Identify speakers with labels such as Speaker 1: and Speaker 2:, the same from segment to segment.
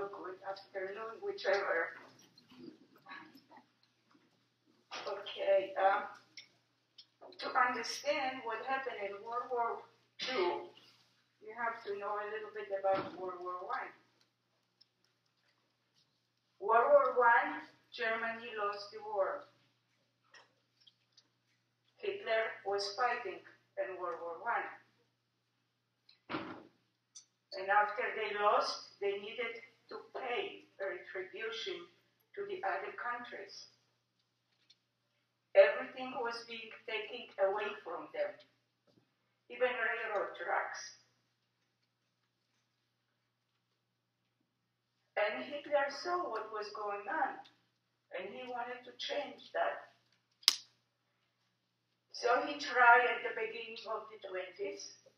Speaker 1: or good afternoon, whichever. Okay, to understand what happened in World War II, you have to know a little bit about World War I. World War I, Germany lost the war. Hitler was fighting in World War I. And after they lost, they needed to pay a retribution to the other countries. Everything was being taken away from them, even railroad tracks. And Hitler saw what was going on, and he wanted to change that. So he tried at the beginning of the 20s,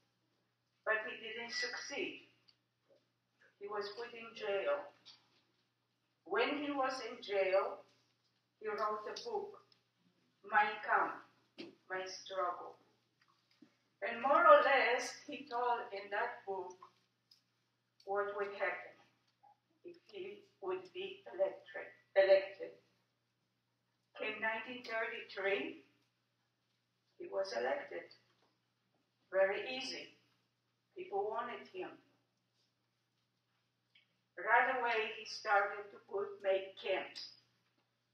Speaker 1: but he didn't succeed. He was put in jail. When he was in jail, he wrote a book, Mein Kampf, My Struggle. And more or less, he told in that book what would happen if he would be elected. Came 1933, he was elected. Very easy. People wanted him. Right away, he started to make camps.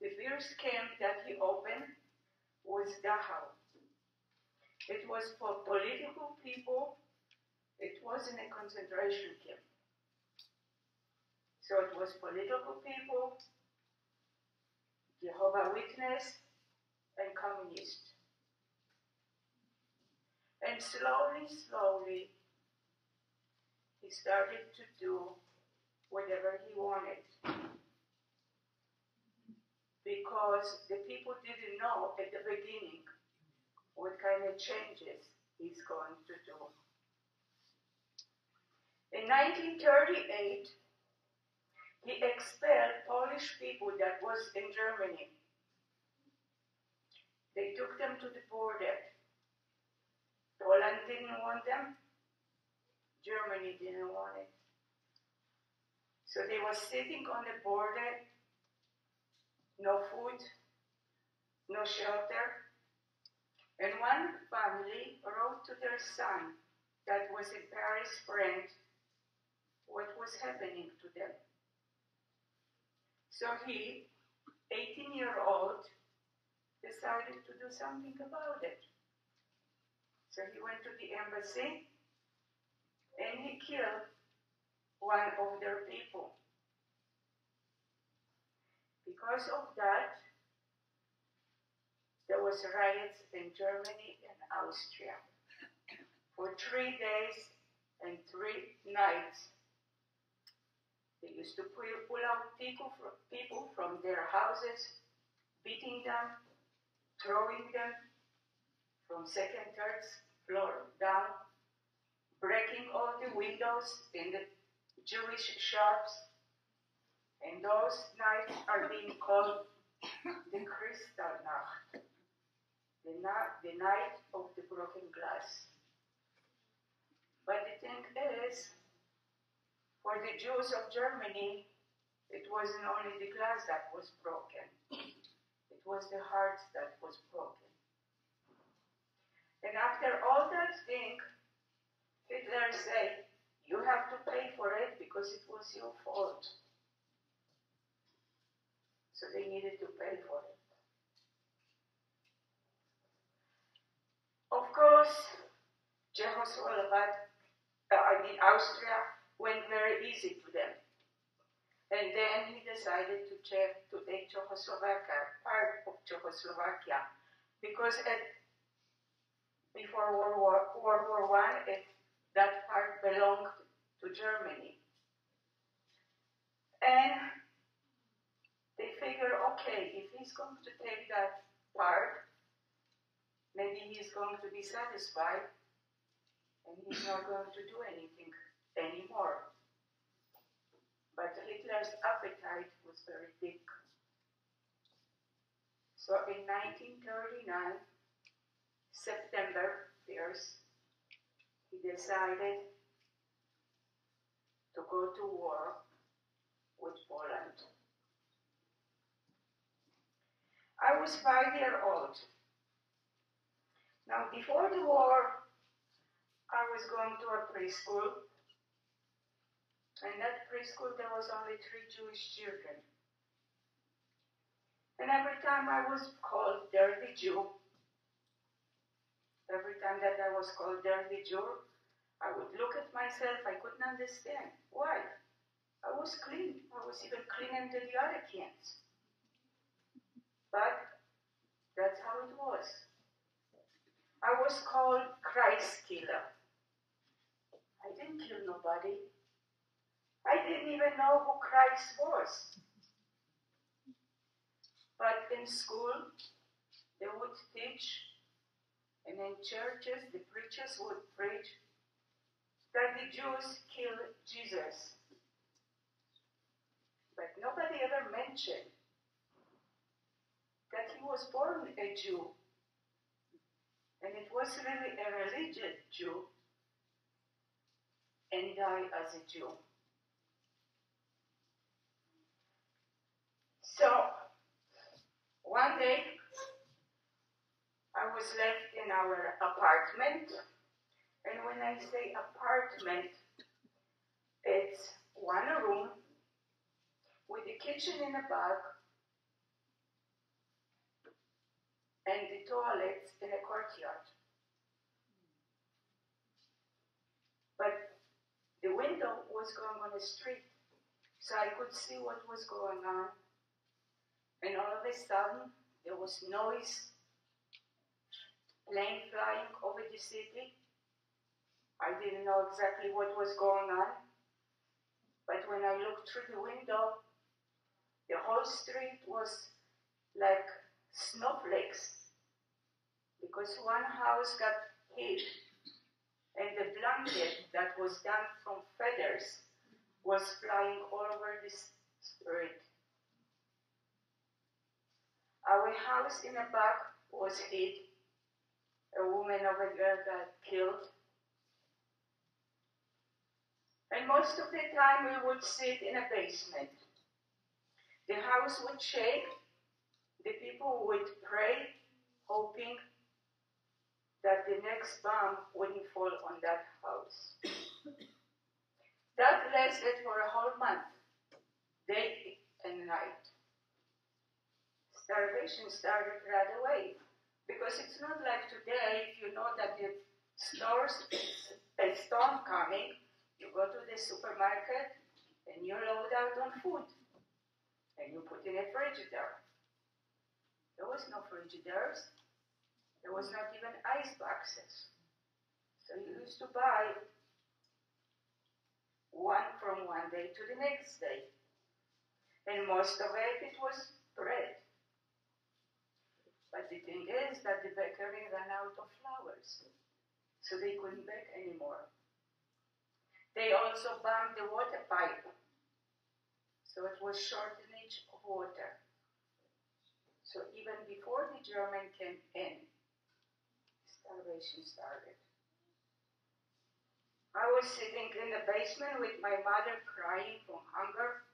Speaker 1: The first camp that he opened was Dachau. It was for political people. It wasn't a concentration camp. So it was political people, Jehovah's Witness, and communists. And slowly, slowly, he started to do whatever he wanted. Because the people didn't know at the beginning what kind of changes he's going to do. In 1938, he expelled Polish people that was in Germany. They took them to the border. Poland didn't want them. Germany didn't want it. So they were sitting on the border, no food, no shelter. And one family wrote to their son that was a Paris friend what was happening to them. So he, 18-year-old, decided to do something about it. So he went to the embassy and he killed one of their people. Because of that, there was riots in Germany and Austria. For 3 days and 3 nights, they used to pull out people from their houses, beating them, throwing them from second, third floor down, breaking all the windows in the Jewish shops. And those nights are being called the Kristallnacht, the night of the broken glass. But the thing is, for the Jews of Germany, it wasn't only the glass that was broken. It was the heart that was broken. And after all that thing, Hitler said, you have to pay for it because it was your fault. So they needed to pay for it. Of course, Austria went very easy to them. And then he decided to take Czechoslovakia, part of Czechoslovakia, because before World War I, that part belonged to Germany. And they figure, okay, if he's going to take that part, maybe he's going to be satisfied and he's not going to do anything anymore. But Hitler's appetite was very big. So in 1939, September 1st, he decided to go to war Poland. I was 5 years old. Now, before the war, I was going to a preschool. In that preschool, there was only 3 Jewish children. And every time I was called dirty Jew, every time that I was called dirty Jew, I would look at myself, I couldn't understand. Why? I was clean. I was even cleaner than the other kids. But that's how it was. I was called Christ killer. I didn't kill nobody. I didn't even know who Christ was. But in school, they would teach, and in churches, the preachers would preach that the Jews killed Jesus. But nobody ever mentioned that he was born a Jew. And it was really a religious Jew, and died as a Jew. So, one day, I was left in our apartment, and when I say apartment, it's one room with the kitchen in the back and the toilets in a courtyard. But the window was going on the street, so I could see what was going on. And all of a sudden, there was noise, plane flying over the city. I didn't know exactly what was going on, but when I looked through the window, the whole street was like snowflakes, because one house got hit, and the blanket that was done from feathers was flying all over the street. Our house in the back was hit. A woman over there got killed. And most of the time we would sit in a basement. The house would shake. The people would pray, hoping that the next bomb wouldn't fall on that house. That lasted for a whole month, day and night. Starvation started right away, because it's not like today. If you know that the stores, a storm coming, you go to the supermarket and you load out on food, and you put in a frigidaire. There was no frigidaires. There was not even ice boxes. So you used to buy one from one day to the next day. And most of it was bread. But the thing is that the bakery ran out of flours, so they couldn't bake anymore. They also bombed the water pipe, so it was shortage of water. So even before the German came in, starvation started. I was sitting in the basement with my mother crying from hunger.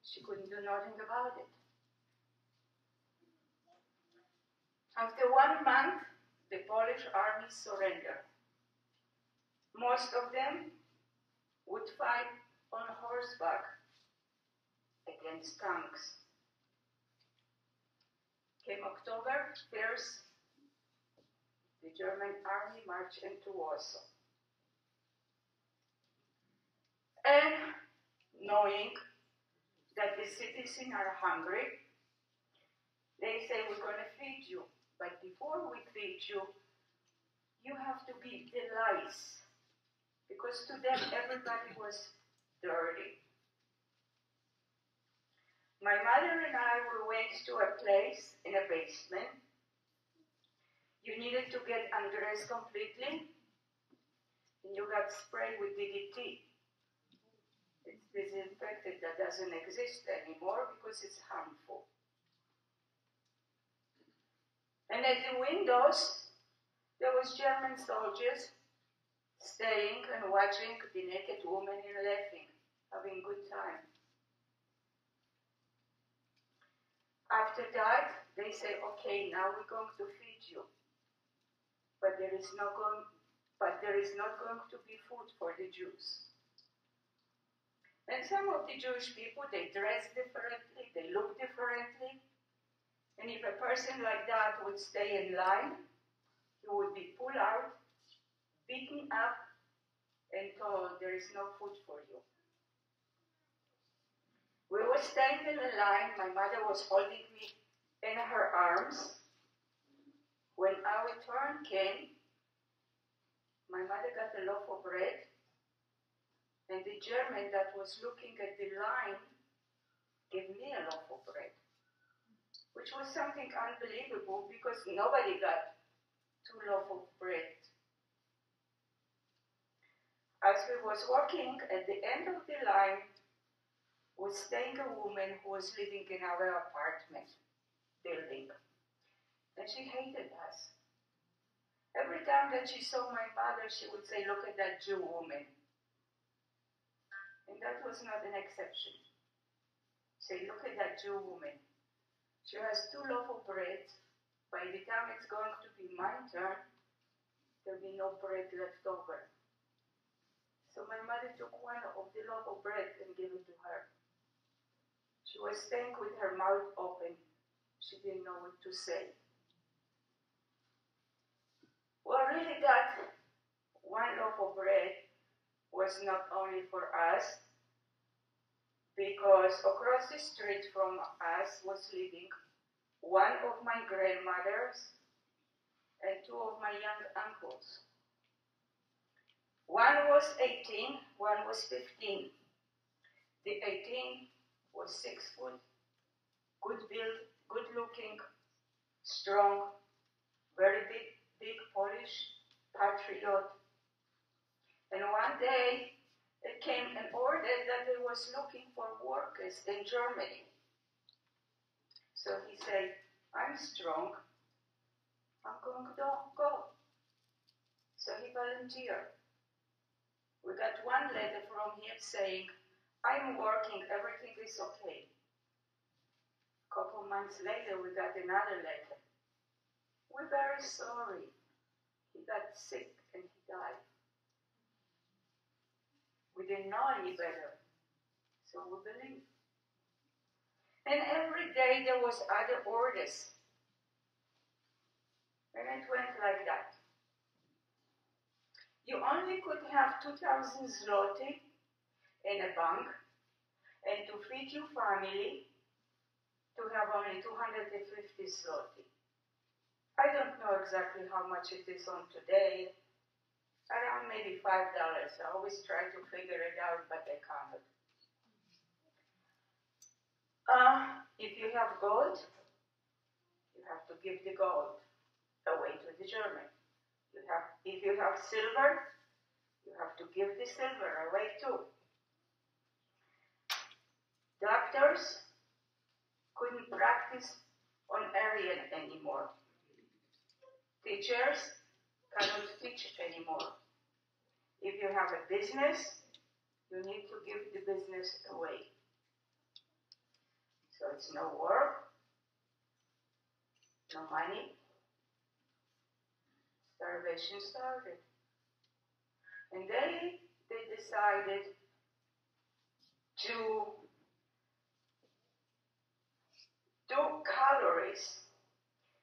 Speaker 1: She couldn't do nothing about it. After 1 month, the Polish army surrendered. Most of them would fight on horseback against tanks. Came October 1st, the German army marched into Warsaw. And knowing that the citizens are hungry, they say, we're going to feed you. But before we feed you, you have to beat the lice. Because to them, everybody was dirty. My mother and I went to a place in a basement. You needed to get undressed completely, and you got sprayed with DDT. It's disinfected. That doesn't exist anymore because it's harmful. And at the windows, there was German soldiers staying and watching the naked woman and laughing, having a good time. After that, they say, okay, now we're going to feed you. But there is not going to be food for the Jews. And some of the Jewish people, they dress differently, they look differently. And if a person like that would stay in line, he would be pulled out, beaten up, and told, there is no food for you. We were staying in the line. My mother was holding me in her arms. When our turn came, my mother got a loaf of bread, and the German that was looking at the line gave me a loaf of bread, which was something unbelievable because nobody got 2 loaves of bread. As we was walking, at the end of the line was staying a woman who was living in our apartment building, and she hated us. Every time that she saw my mother, she would say, look at that Jew woman. And that was not an exception. Say, look at that Jew woman. She has 2 loaves of bread. By the time it's going to be my turn, there'll be no bread left over. So my mother took 1 of the loaf of bread and gave it to her. She was staying with her mouth open. She didn't know what to say. Well, really, that 1 loaf of bread was not only for us, because across the street from us was living 1 of my grandmothers and 2 of my young uncles. 1 was 18, 1 was 15. The 18 was 6 foot, good build, good looking, strong, very big Polish patriot. And one day, it came an order that they was looking for workers in Germany. So he said, I'm strong, I'm going to go. So he volunteered. We got 1 letter from him saying, I'm working, everything is okay. A couple months later, we got another letter. We're very sorry. He got sick and he died. We didn't know any better, so we believed. And every day there was other orders. And it went like that. You only could have 2,000 zloty in a bank, and to feed your family, to have only 250 zloty. I don't know exactly how much it is on today. Around maybe $5. I always try to figure it out, but I can't. If you have gold, you have to give the gold away to the German. If you have silver, you have to give the silver away too. Doctors couldn't practice on Aryan anymore. Teachers cannot teach anymore. If you have a business, you need to give the business away. So it's no work, no money. Starvation started. And they decided to do calories.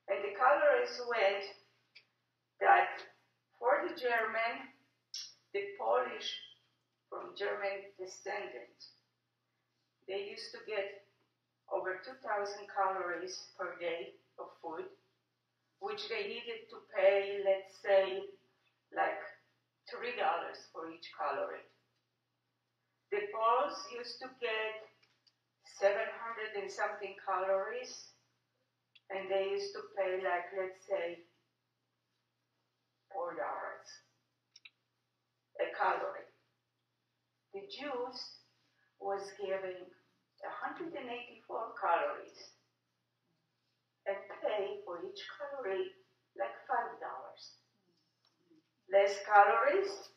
Speaker 1: And the calories went that for the German, the Polish from German descendants, they used to get over 2,000 calories per day of food, which they needed to pay, let's say, like $3 for each calorie. The Poles used to get 700 and something calories, and they used to pay like, let's say, $4 a calorie. The Jews was giving 184 calories and pay for each calorie like $5. Less calories,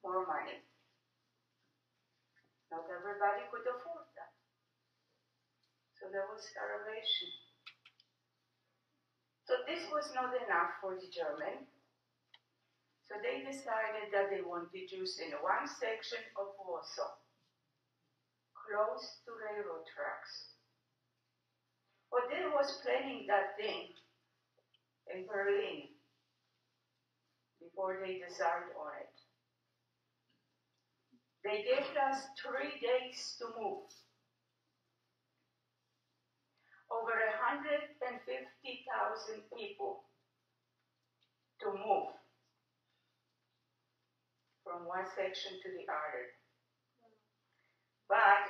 Speaker 1: more money. Not everybody could afford that. So So there was starvation. So this was not enough for the German. So they decided that they want the Jews in one section of Warsaw, close to railroad tracks. Well, they was planning that thing in Berlin before they decided on it. They gave us 3 days to move. Over 150,000 people to move from one section to the other. But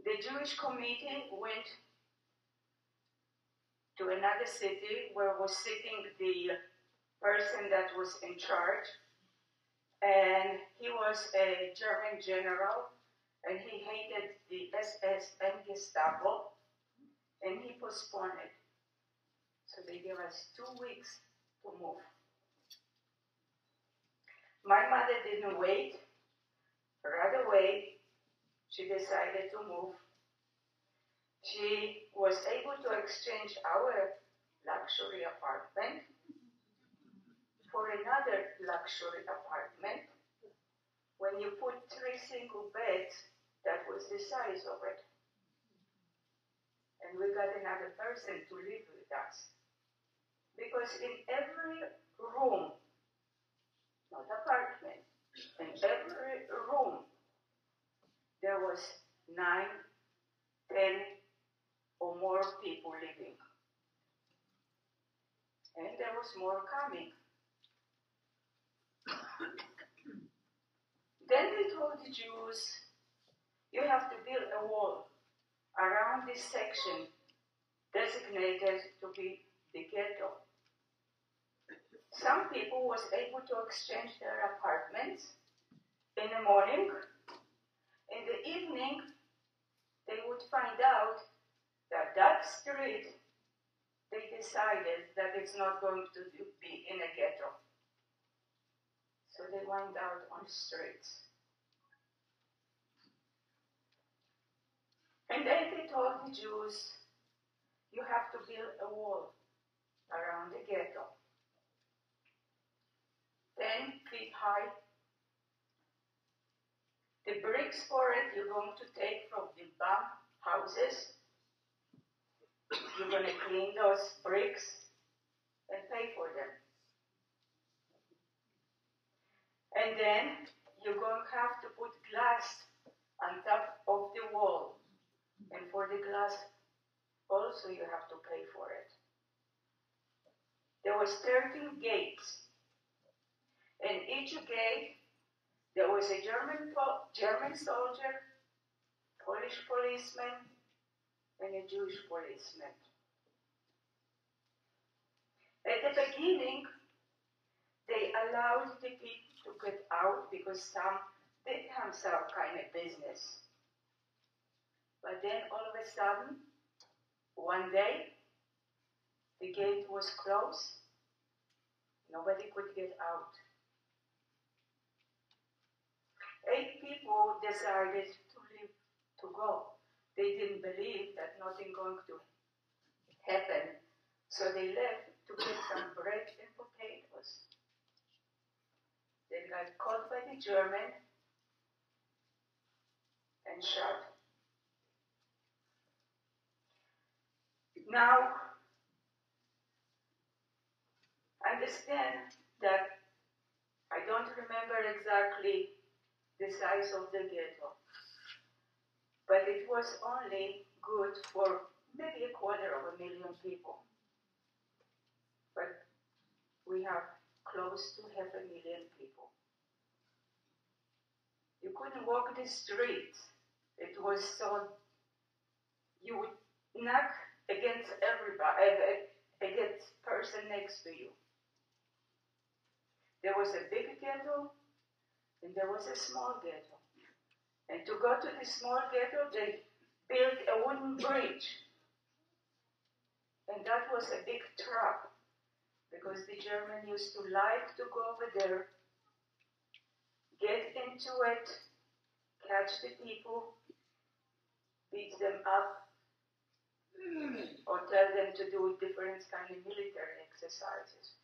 Speaker 1: the Jewish committee went to another city where was sitting the person that was in charge, and he was a German general, and he hated the SS and Gestapo, and he postponed it. So they gave us 2 weeks to move. My mother didn't wait. Right away, she decided to move. She was able to exchange our luxury apartment for another luxury apartment. When you put 3 single beds, that was the size of it. And we got another person to live with us. Because in every room, not apartment, in every room, there was 9, 10, or more people living. And there was more coming. Then they told the Jews, you have to build a wall around this section designated to be the ghetto. Some people was able to exchange their apartments in the morning. In the evening, they would find out that that street, they decided that it's not going to be in a ghetto. So they went out on the streets. And then they told the Jews, you have to build a wall around the ghetto. 10 feet high. The bricks for it you're going to take from the bum houses. You're going to clean those bricks and pay for them. And then you're going to have to put glass on top of the wall. And for the glass, also you have to pay for it. There was 13 gates. In each gate, there was a German soldier, Polish policeman, and a Jewish policeman. At the beginning, they allowed the people to get out because some did have some kind of business. But then all of a sudden, one day, the gate was closed. Nobody could get out. 8 people decided to leave, to go. They didn't believe that nothing going to happen. So they left to get some bread and potatoes. They got caught by the German and shot. Now, understand that I don't remember exactly the size of the ghetto, but it was only good for maybe 250,000 people. But we have close to 500,000 people. You couldn't walk the streets. It was so, you would knock against everybody, against person next to you. There was a big ghetto, and there was a small ghetto. And to go to the small ghetto, they built a wooden bridge. And that was a big trap, because the Germans used to like to go over there, get into it, catch the people, beat them up, or tell them to do different kind of military exercises.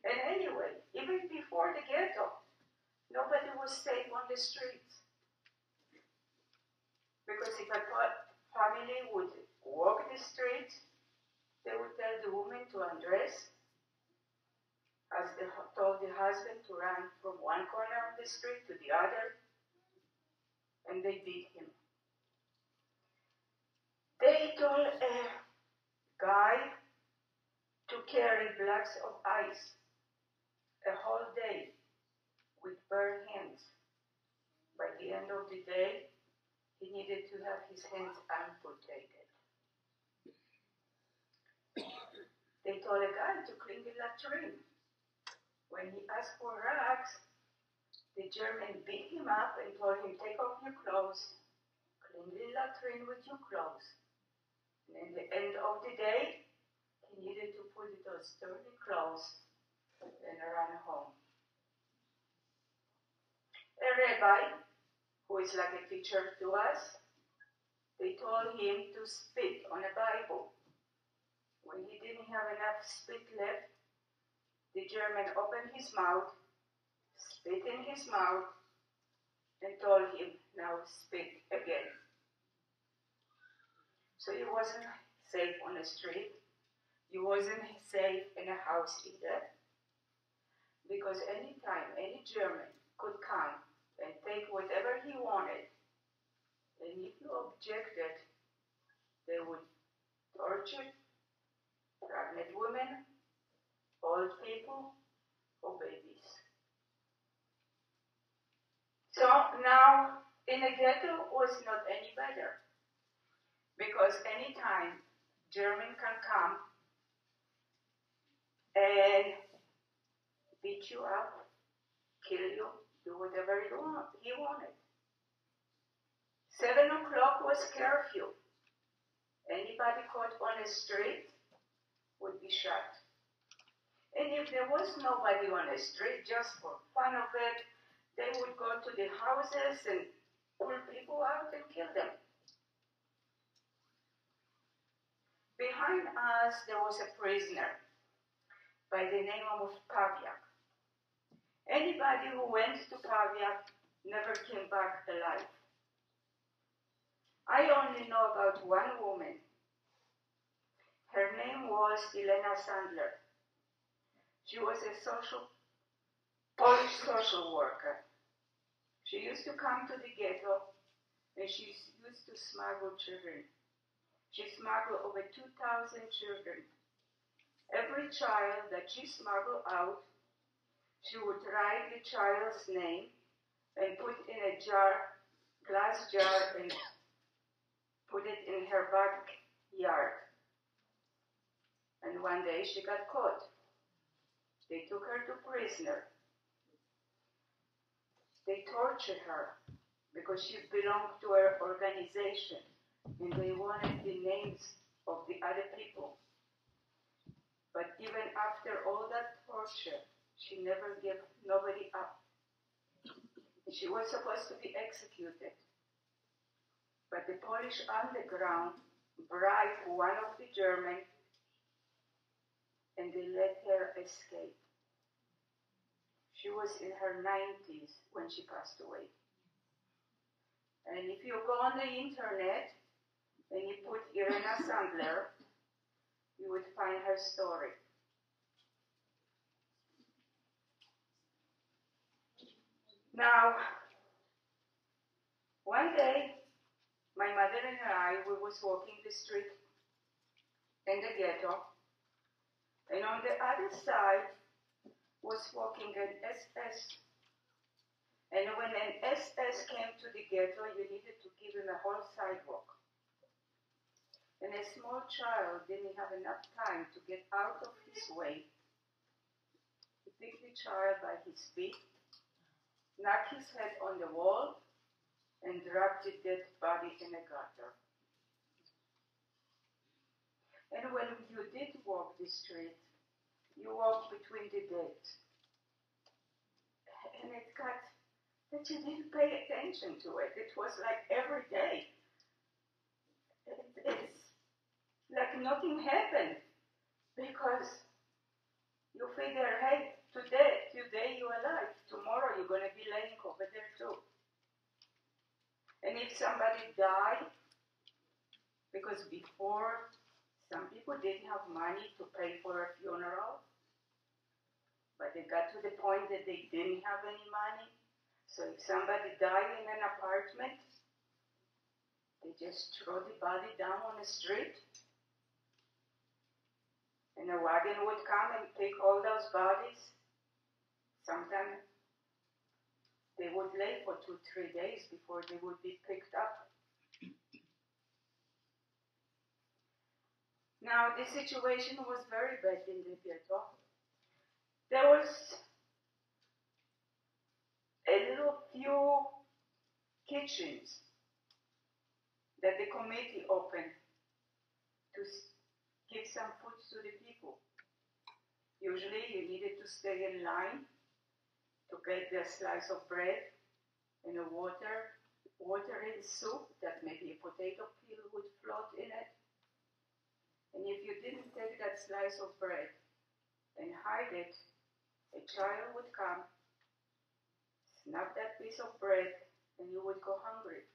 Speaker 1: And anyway, even before the ghetto, nobody was safe on the streets. Because if a family would walk the streets, they would tell the woman to undress, as they told the husband to run from one corner of the street to the other, and they beat him. They told a guy to carry blocks of ice a whole day with bare hands. By the end of the day, he needed to have his hands amputated. They told a guy to clean the latrine. When he asked for rags, the German beat him up and told him, take off your clothes, clean the latrine with your clothes. And at the end of the day, he needed to put those dirty clothes and run home. A rabbi, who is like a teacher to us, they told him to spit on a Bible. When he didn't have enough spit left, the German opened his mouth, spit in his mouth, and told him, now spit again. So he wasn't safe on the street. He wasn't safe in a house either. Because anytime any German could come and take whatever he wanted, and if you objected, they would torture pregnant women, old people, or babies. So now, in the ghetto was not any better. Because anytime German can come and beat you up, kill you, do whatever he wanted. 7 o'clock was curfew. Anybody caught on the street would be shot. And if there was nobody on the street, just for fun of it, they would go to the houses and pull people out and kill them. Behind us, there was a prisoner by the name of Paviak. Anybody who went to Paviak never came back alive. I only know about one woman. Her name was Elena Sandler. She was a Polish social worker. She used to come to the ghetto and she used to smuggle children. She smuggled over 2,000 children. Every child that she smuggled out, she would write the child's name and put in a jar, glass jar, and put it in her backyard. And one day she got caught. They took her to prisoner. They tortured her because she belonged to her organization and they wanted the names of the other people. But even after all that torture, she never gave nobody up. She was supposed to be executed. But the Polish underground bribed one of the Germans and they let her escape. She was in her 90s when she passed away. And if you go on the internet and you put Irena Sandler, you would find her story. Now, one day, my mother and I, we was walking the street in the ghetto, and on the other side was walking an SS. And when an SS came to the ghetto, you needed to give him a whole sidewalk. And a small child didn't have enough time to get out of his way. He picked the child by his feet, knocked his head on the wall, and dropped the dead body in a gutter. And when you did walk the street, you walked between the dead. And it got that you didn't pay attention to it. It was like every day. It's like nothing happened because you figure, hey, today you're alive. Tomorrow you're going to be laying over there too. And if somebody died, because before some people didn't have money to pay for a funeral, but they got to the point that they didn't have any money. So if somebody died in an apartment, they just throw the body down on the street, and a wagon would come and pick all those bodies. Sometimes they would lay for 2-3 days before they would be picked up. Now, the situation was very bad in the ghetto. There was a little few kitchens that the committee opened to give some food to the people. Usually you needed to stay in line to get a slice of bread and a water in soup that maybe a potato peel would float in it. And if you didn't take that slice of bread and hide it, a child would come, snap that piece of bread, and you would go hungry.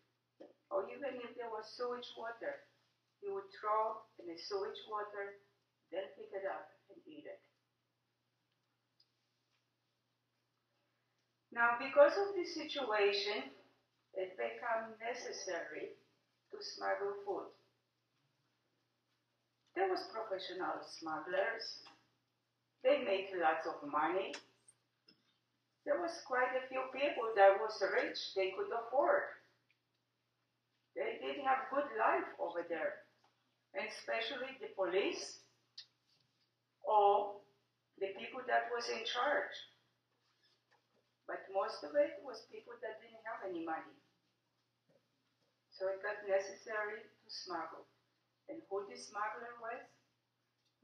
Speaker 1: Or even if there was sewage water, you would throw in the sewage water, then pick it up and eat it. Now, because of this situation, it became necessary to smuggle food. There was professional smugglers. They made lots of money. There was quite a few people that was rich. They could afford. They did have good life over there. And especially the police or the people that was in charge. But most of it was people that didn't have any money. So it got necessary to smuggle. And who the smuggler was?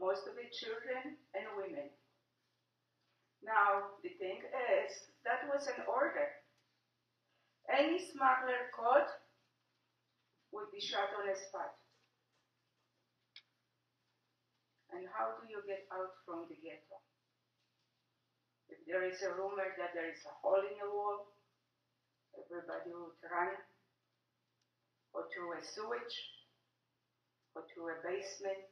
Speaker 1: Most of it children and women. Now, the thing is, that was an order. Any smuggler caught would be shot on the spot. And how do you get out from the ghetto? If there is a rumor that there is a hole in the wall, everybody would run or through a sewage or through a basement.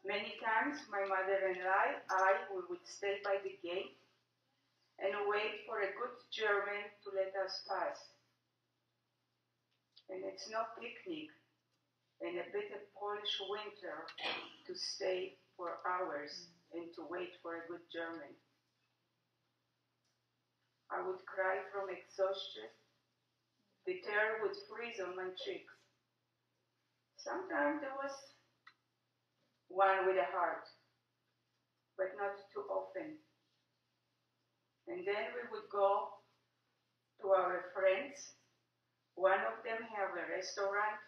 Speaker 1: Many times my mother and we would stay by the gate and wait for a good German to let us pass. And it's no picnic in a bitter Polish winter to stay for hours and to wait for a good German. I would cry from exhaustion. The tear would freeze on my cheeks. Sometimes there was one with a heart, but not too often. And then we would go to our friends. One of them have a restaurant.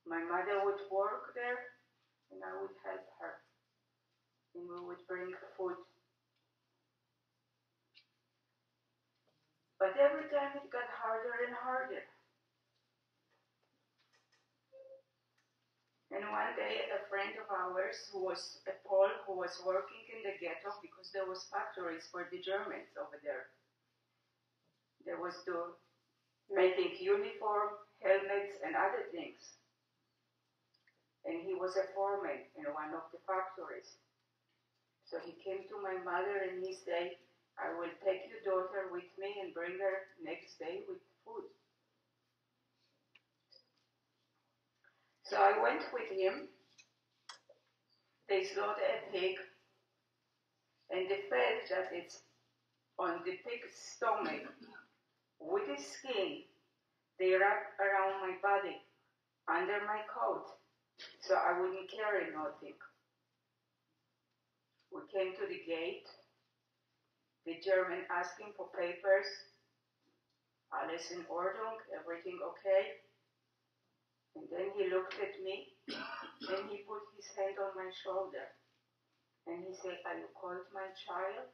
Speaker 1: My mother would work there, and I would help her. And we would bring food. But every time it got harder and harder. And one day, a friend of ours, who was a Pole, who was working in the ghetto, because there was factories for the Germans over there. There was making uniform, helmets, and other things. And he was a foreman in one of the factories. So he came to my mother and he said, I will take your daughter with me and bring her next day with food. So I went with him. They slaughtered a pig, and the fat that is on the pig's stomach, with the skin, they wrapped around my body, under my coat, so I wouldn't carry nothing. We came to the gate. The German asking for papers. Alles in Ordnung, everything okay? And then he looked at me, and he put his hand on my shoulder. And he said, are you called my child?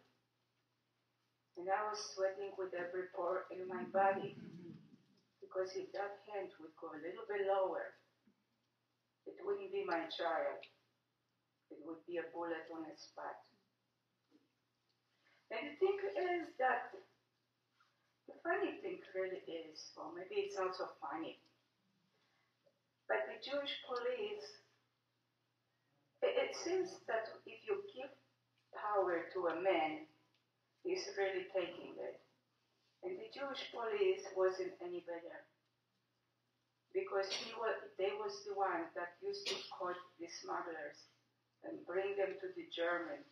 Speaker 1: And I was sweating with every pore in my body, because if that hand would go a little bit lower, it wouldn't be my child. It would be a bullet on its spot. And the thing is that the funny thing really is, or maybe it's not so funny, but the Jewish police, it seems that if you give power to a man, he's really taking it. And the Jewish police wasn't any better, because they was the one that used to caught the smugglers and bring them to the German,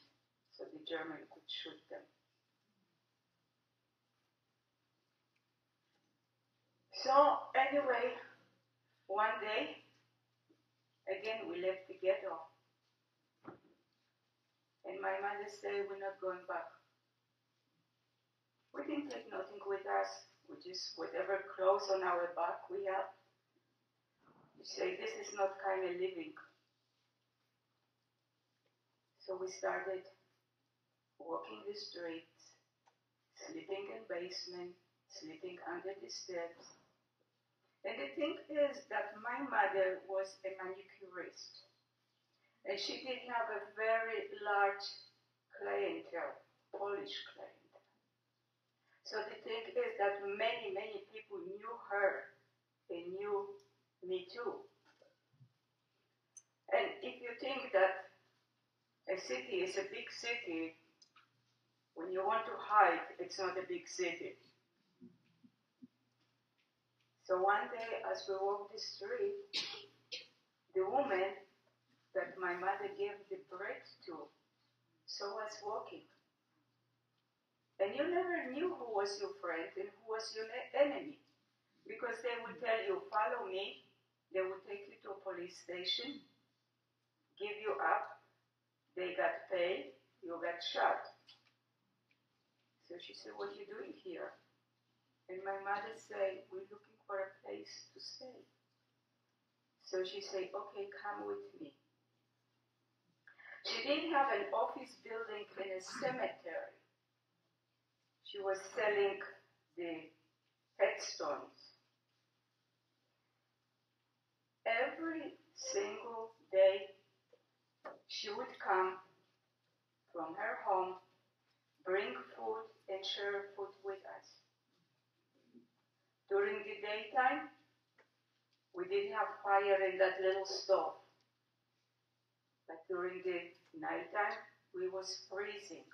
Speaker 1: so the German could shoot them. So anyway, one day, again we left the ghetto. And my mother said, we're not going back. We didn't take nothing with us. We just, whatever clothes on our back we have. We say, this is not kind of living. So we started walking the streets, sleeping in basement, sleeping under the steps. And the thing is that my mother was a manicurist. And she did have a very large clientele, Polish clientele. So the thing is that many, many people knew her and knew me too. And if you think that a city is a big city, when you want to hide, it's not a big city. So one day, as we walked the street, the woman that my mother gave the bread to saw us walking. And you never knew who was your friend and who was your enemy, because they would tell you, follow me, they would take you to a police station, give you up, they got paid, you got shot. So she said, what are you doing here? And my mother said, we're looking for a place to stay. So she said, okay, come with me. She didn't have an office building in a cemetery. She was selling the headstones. Every single day, she would come from her home, bring food, and share food with us. During the daytime, we didn't have fire in that little stove. But during the nighttime, we was freezing,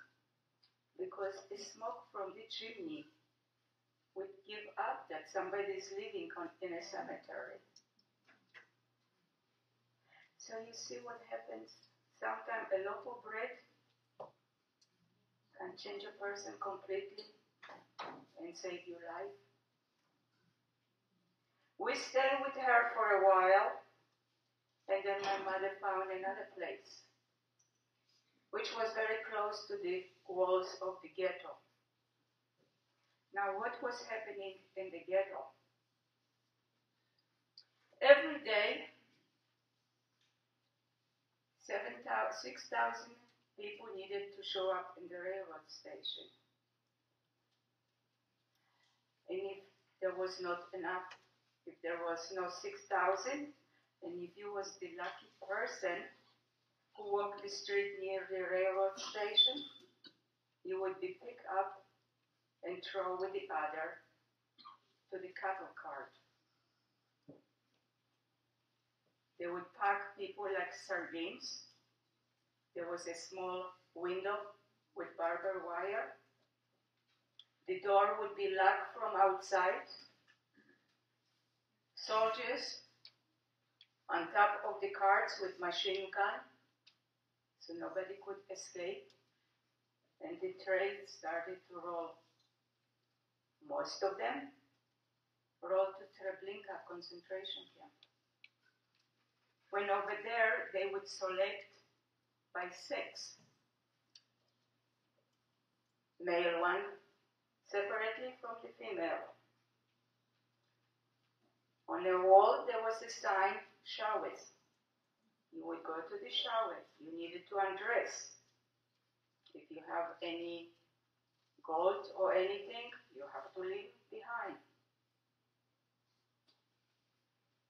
Speaker 1: because the smoke from the chimney would give up that somebody is living in a cemetery. So you see what happens? Sometimes a loaf of bread can change a person completely and save your life. We stayed with her for a while, and then my mother found another place, which was very close to the walls of the ghetto. Now, what was happening in the ghetto? Every day, 6,000 people needed to show up in the railroad station. And if there was not enough, if there was no 6,000, and if you was the lucky person who walked the street near the railroad station, you would be picked up and thrown with the other to the cattle cart. They would pack people like sardines. There was a small window with barbed wire. The door would be locked from outside. Soldiers on top of the carts with machine gun, so nobody could escape. And the train started to roll. Most of them rolled to Treblinka concentration camp. When over there, they would select by sex. Male one separately from the female. On the wall, there was a sign, showers. You would go to the showers. You needed to undress. If you have any gold or anything, you have to leave behind.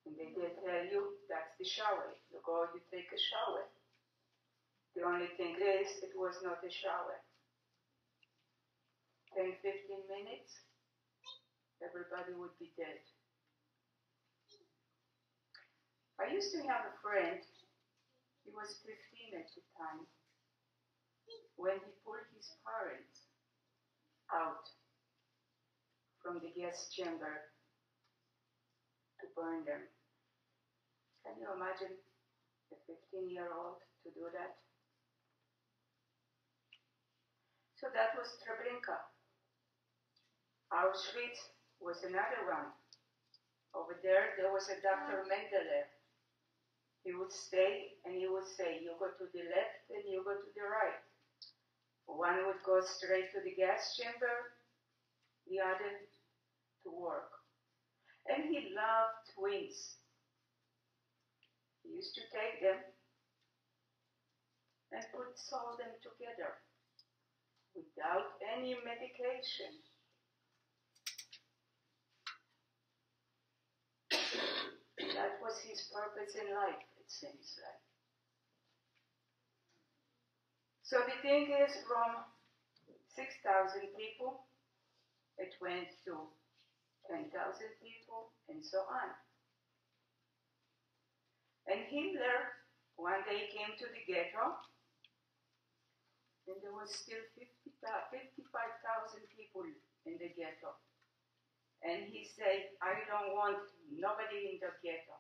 Speaker 1: And they tell you that's the shower. You go, you take a shower. The only thing is, it was not a shower. 10, 15 minutes, everybody would be dead. I used to have a friend, he was 15 at the time, when he pulled his parents out from the gas chamber to burn them. Can you imagine a 15-year-old to do that? So that was Treblinka. Auschwitz was another one. Over there was a Dr. Mendele. He would stay and he would say, you go to the left and you go to the right. One would go straight to the gas chamber, the other to work. And he loved twins. He used to take them and sew them together without any medication. That was his purpose in life, it seems like. So the thing is, from 6,000 people, it went to 10,000 people, and so on. And Hitler, one day came to the ghetto, and there was still 55,000 people in the ghetto. And he said, I don't want nobody in the ghetto.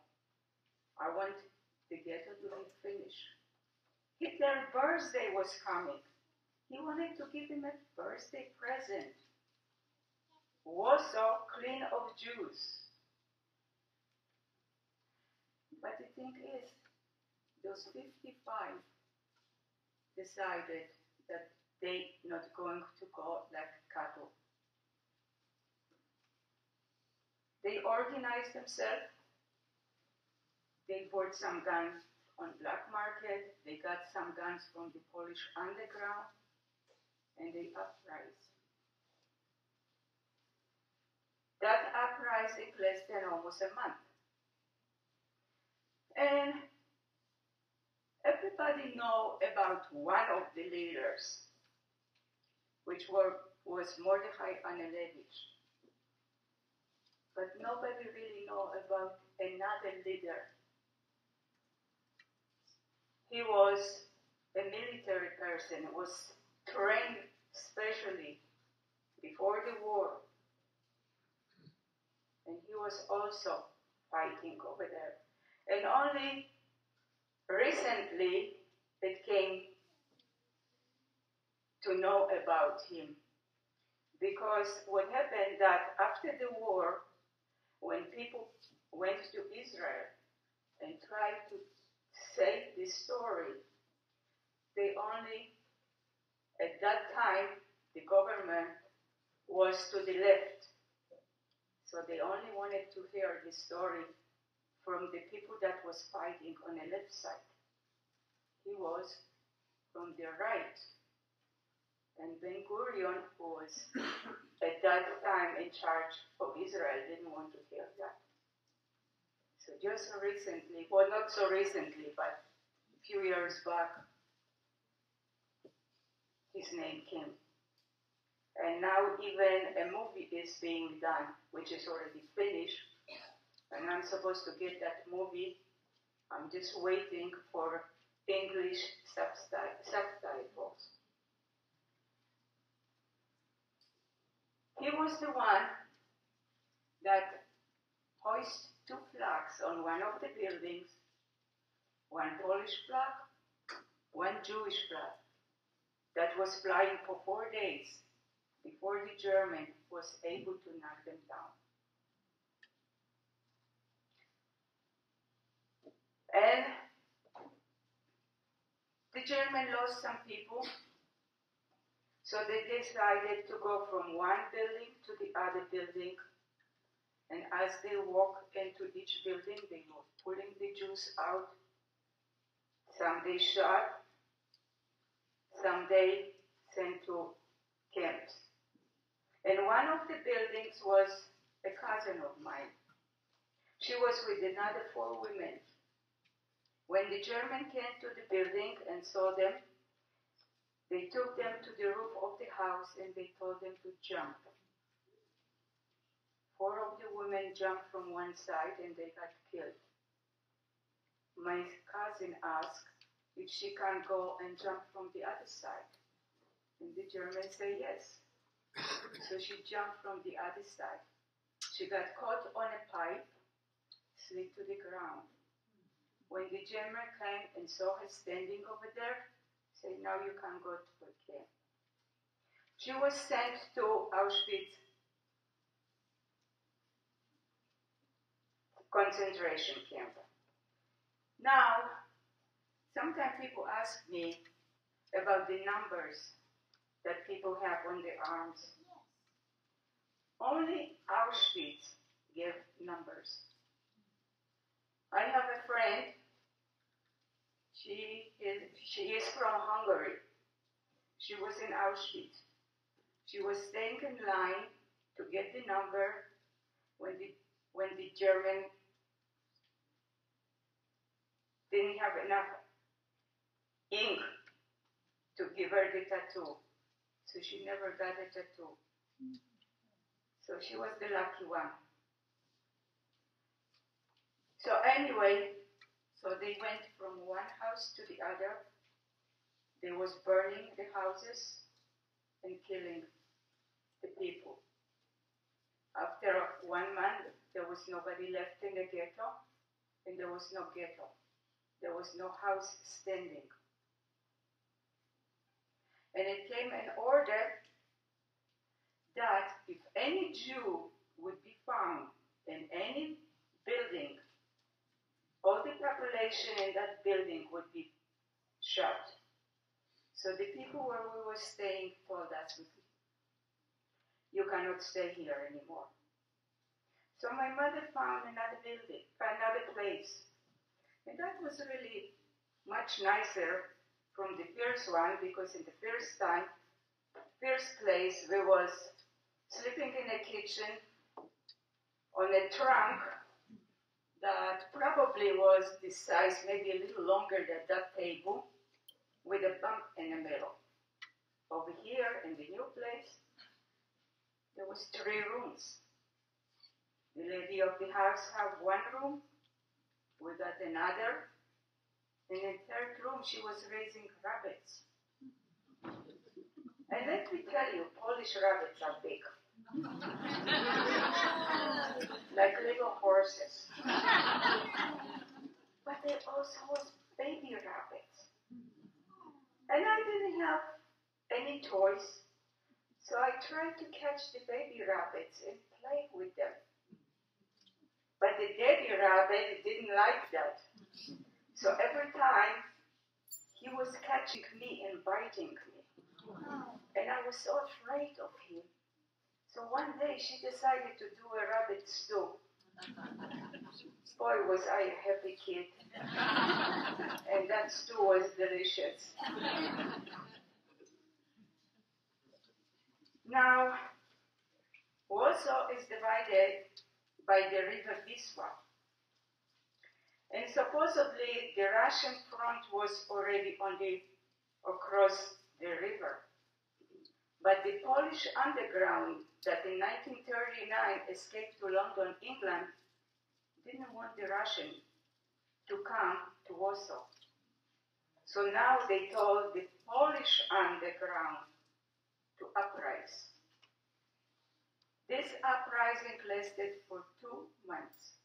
Speaker 1: I want the ghetto to be finished. Hitler's birthday was coming. He wanted to give him a birthday present. Warsaw clean of Jews. But the thing is, those 55 decided that they're not going to go like cattle. They organized themselves. They bought some guns on black market. They got some guns from the Polish underground, and they uprised. That uprising lasted almost a month. And everybody know about one of the leaders, which was Mordechai Anelevich. But nobody really know about another leader. He was a military person, was trained specially before the war. And he was also fighting over there. And only recently it came to know about him. Because what happened that after the war, when people went to Israel and tried to say this story, they only, at that time, the government was to the left. So they only wanted to hear the story from the people that was fighting on the left side. He was from the right. And Ben Gurion, who was at that time in charge of Israel, didn't want to hear that. So just recently, well, not so recently, but a few years back, his name came. And now even a movie is being done, which is already finished. And I'm supposed to get that movie. I'm just waiting for English subtitles. He was the one that hoisted two flags on one of the buildings, one Polish flag, one Jewish flag, that was flying for 4 days before the German was able to knock them down. And the German lost some people, so they decided to go from one building to the other building. And as they walked into each building, they were pulling the Jews out. Some they shot, some they sent to camps. And one of the buildings was a cousin of mine. She was with another 4 women. When the German came to the building and saw them, they took them to the roof of the house and they told them to jump. 4 of the women jumped from one side and they got killed. My cousin asked if she can go and jump from the other side. And the Germans say yes. So she jumped from the other side. She got caught on a pipe, slid to the ground. When the German came and saw her standing over there, said, now you can go to a camp. She was sent to Auschwitz concentration camp. Now, sometimes people ask me about the numbers that people have on their arms. Only Auschwitz gave numbers. I have a friend, she is from Hungary. She was in Auschwitz. She was staying in line to get the number when the German didn't have enough ink to give her the tattoo. So she never got a tattoo. So she was the lucky one. So anyway, so they went from one house to the other. They was burning the houses and killing the people. After 1 month, there was nobody left in the ghetto, and there was no ghetto. There was no house standing. And it came an order that if any Jew would be found in any building, all the population in that building would be shot. So the people where we were staying told us, you cannot stay here anymore. So my mother found another building, another place. And that was really much nicer from the first one, because in the first place, we was sleeping in a kitchen on a trunk that probably was the size, maybe a little longer than that table, with a bump in the middle. Over here, in the new place, there was 3 rooms. The lady of the house had 1 room, we got another, and in the 3rd room, she was raising rabbits. And let me tell you, Polish rabbits are big. Like little horses. But they also was baby rabbits. And I didn't have any toys, so I tried to catch the baby rabbits and play with them. But the daddy rabbit didn't like that. So every time, he was catching me and biting me. And I was so afraid of him. So one day, she decided to do a rabbit stew. Boy, was I a happy kid. And that stew was delicious. Now, Warsaw is divided by the river Vista. And supposedly the Russian front was already across the river. But the Polish underground that in 1939 escaped to London, England, didn't want the Russian to come to Warsaw. So now they told the Polish underground to uprise. This uprising lasted for 2 months.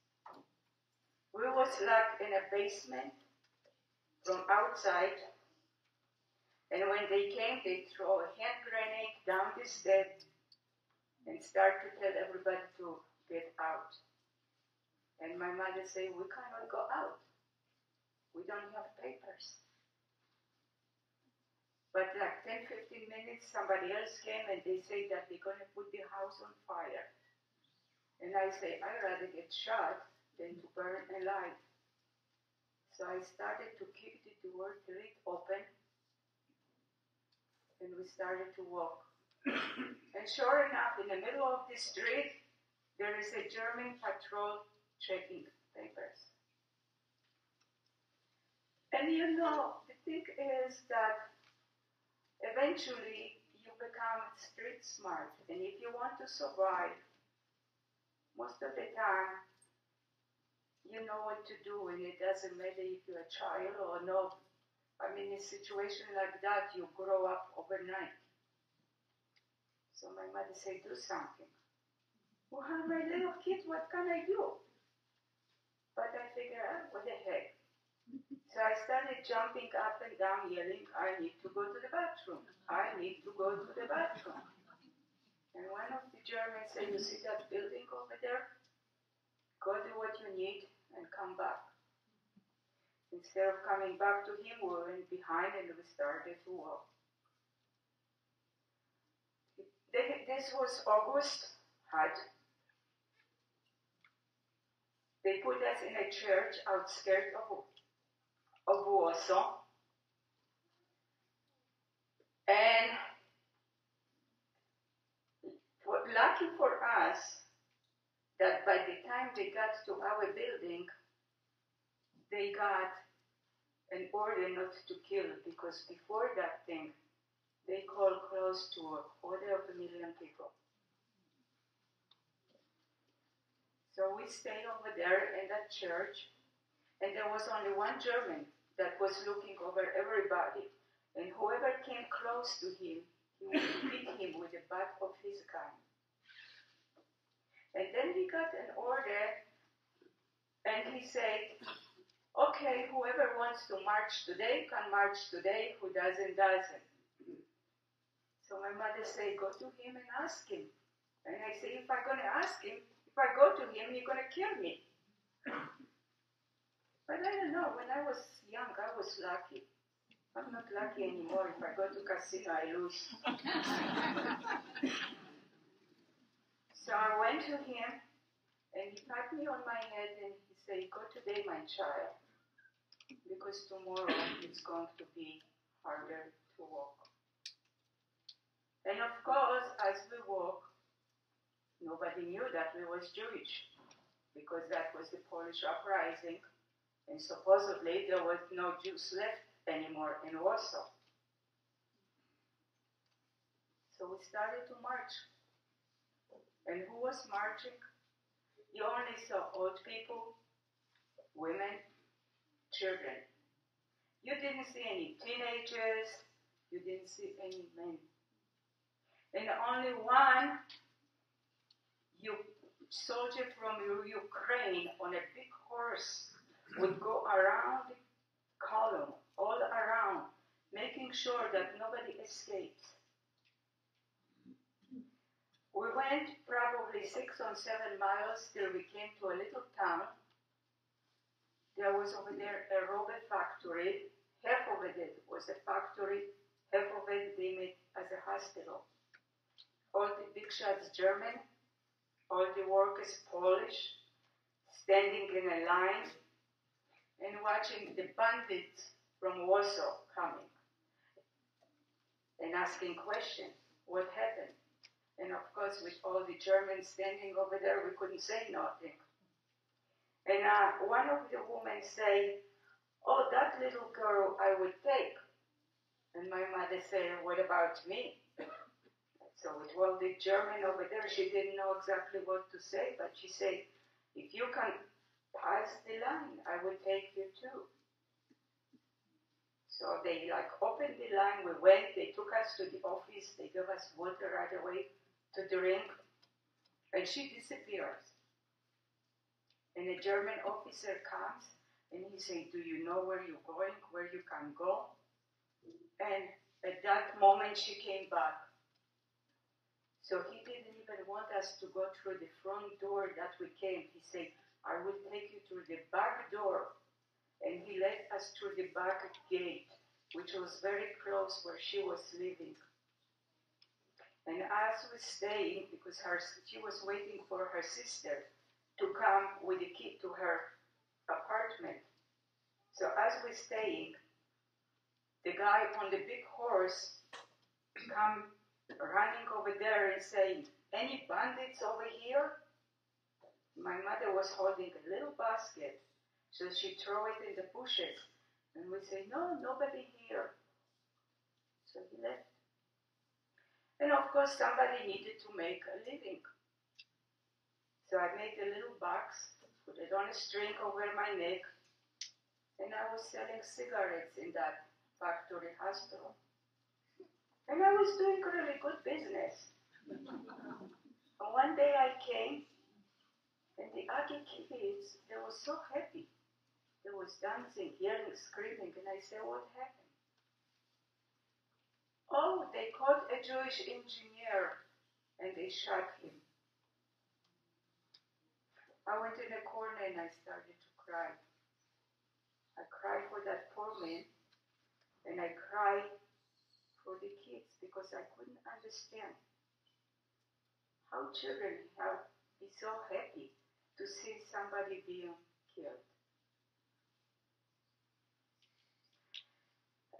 Speaker 1: We was locked in a basement from outside, and when they came, they throw a hand grenade down the steps and start to tell everybody to get out. And my mother said, we cannot go out. We don't have papers. But like 10-15 minutes, somebody else came and they say that they're going to put the house on fire. And I say, I'd rather get shot than to burn alive. So I started to kick the door till it opened, and we started to walk And sure enough, in the middle of the street, there is a German patrol checking papers. And you know, the thing is that eventually you become street smart. And if you want to survive, most of the time, you know what to do, and it doesn't matter if you're a child or no. I mean, in a situation like that, you grow up overnight. So my mother said, do something. Well, I'm a little kid, what can I do? But I figured, what the heck? So I started jumping up and down, yelling, I need to go to the bathroom. I need to go to the bathroom. And one of the Germans said, you see that building over there? Go do what you need and come back. Instead of coming back to him, we went behind and we started to walk. This was August, hot. They put us in a church outskirts of Warsaw. And lucky for us that by the time they got to our building, they got an order not to kill, because before that thing, they called close to 250,000 people. So we stayed over there in that church, and there was only one German that was looking over everybody. And whoever came close to him, he would beat him with the butt of his gun. And then he got an order, and he said, okay, whoever wants to march today can march today, who doesn't, doesn't. So my mother said, go to him and ask him. And I said, if I'm going to ask him, if I go to him, he's going to kill me. But I don't know, when I was young, I was lucky. I'm not lucky anymore. If I go to casino, I lose. So I went to him, and he patted me on my head, and he said, go today, my child, because tomorrow it's going to be harder to walk. And of course, as we walk, nobody knew that we was Jewish, because that was the Polish uprising, and supposedly there was no Jews left anymore in Warsaw. So we started to march. And who was marching? You only saw old people, women, children. You didn't see any teenagers, you didn't see any men. And only one soldier from Ukraine on a big horse would go around the column, all around, making sure that nobody escapes. We went probably 6 or 7 miles till we came to a little town. There was over there a rubber factory. Half of it was a factory, half of it they made as a hospital. All the big shots German, all the workers Polish, standing in a line and watching the bandits from Warsaw coming and asking questions. What happened? And of course, with all the Germans standing over there, we couldn't say nothing. And one of the women said, oh, that little girl I would take. And my mother said, what about me? So with all the German over there, she didn't know exactly what to say, but she said, if you can pass the line, I would take you too. So they opened the line, we went, they took us to the office, they gave us water right away to drink, and she disappears. And a German officer comes, and he says, do you know where you're going, where you can go? And at that moment, she came back. So he didn't even want us to go through the front door that we came. He said, I will take you through the back door. And he led us through the back gate, which was very close where she was living. And as we stayed, because she was waiting for her sister to come with the key to her apartment. So as we stayed, the guy on the big horse come running over there and saying, "Any bandits over here?" My mother was holding a little basket, so she threw it in the bushes. And we say, "No, nobody here." So he left. And of course, somebody needed to make a living. So I made a little box, put it on a string over my neck, and I was selling cigarettes in that factory hospital. And I was doing really good business. And one day I came, and the Aggie kids, they were so happy. They was dancing, yelling, screaming, and I said, "What happened?" "Oh, they caught a Jewish engineer, and they shot him." I went in a corner and I started to cry. I cried for that poor man, and I cried for the kids because I couldn't understand how children have be so happy to see somebody being killed.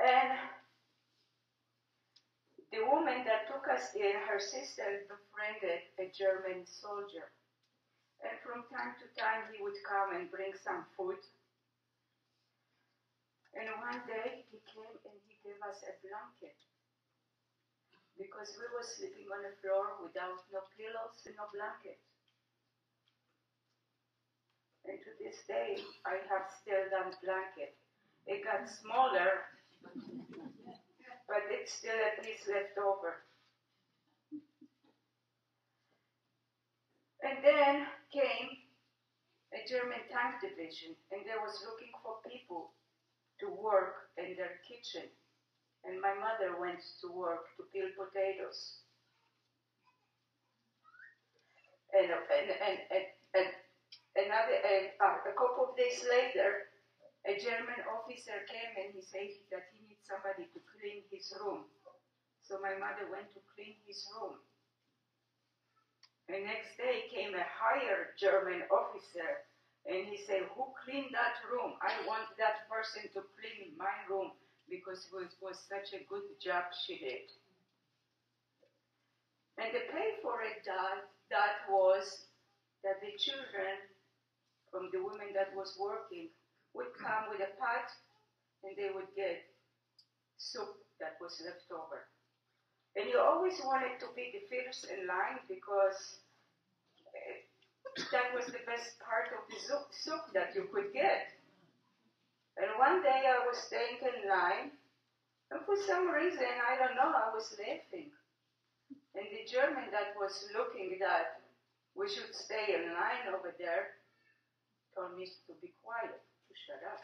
Speaker 1: And the woman that took us in, her sister befriended a German soldier. And from time to time he would come and bring some food. And one day he came and he gave us a blanket, because we were sleeping on the floor without no pillows and no blanket. And to this day, I have still that blanket. It got smaller, but it's still a piece left over. And then came a German tank division, and they was looking for people to work in their kitchen. And my mother went to work to peel potatoes. And a couple of days later, a German officer came and he said that he needs somebody to clean his room. So my mother went to clean his room. The next day came a higher German officer and he said, "Who cleaned that room? I want that person to clean my room, because it was such a good job she did." And the pay for it that was that the children from the women that was working would come with a pot and they would get soup that was left over. And you always wanted to be the first in line, because that was the best part of the soup that you could get. And one day I was staying in line, and for some reason, I don't know, I was laughing. And the German that was looking that we should stay in line over there told me to be quiet, to shut up.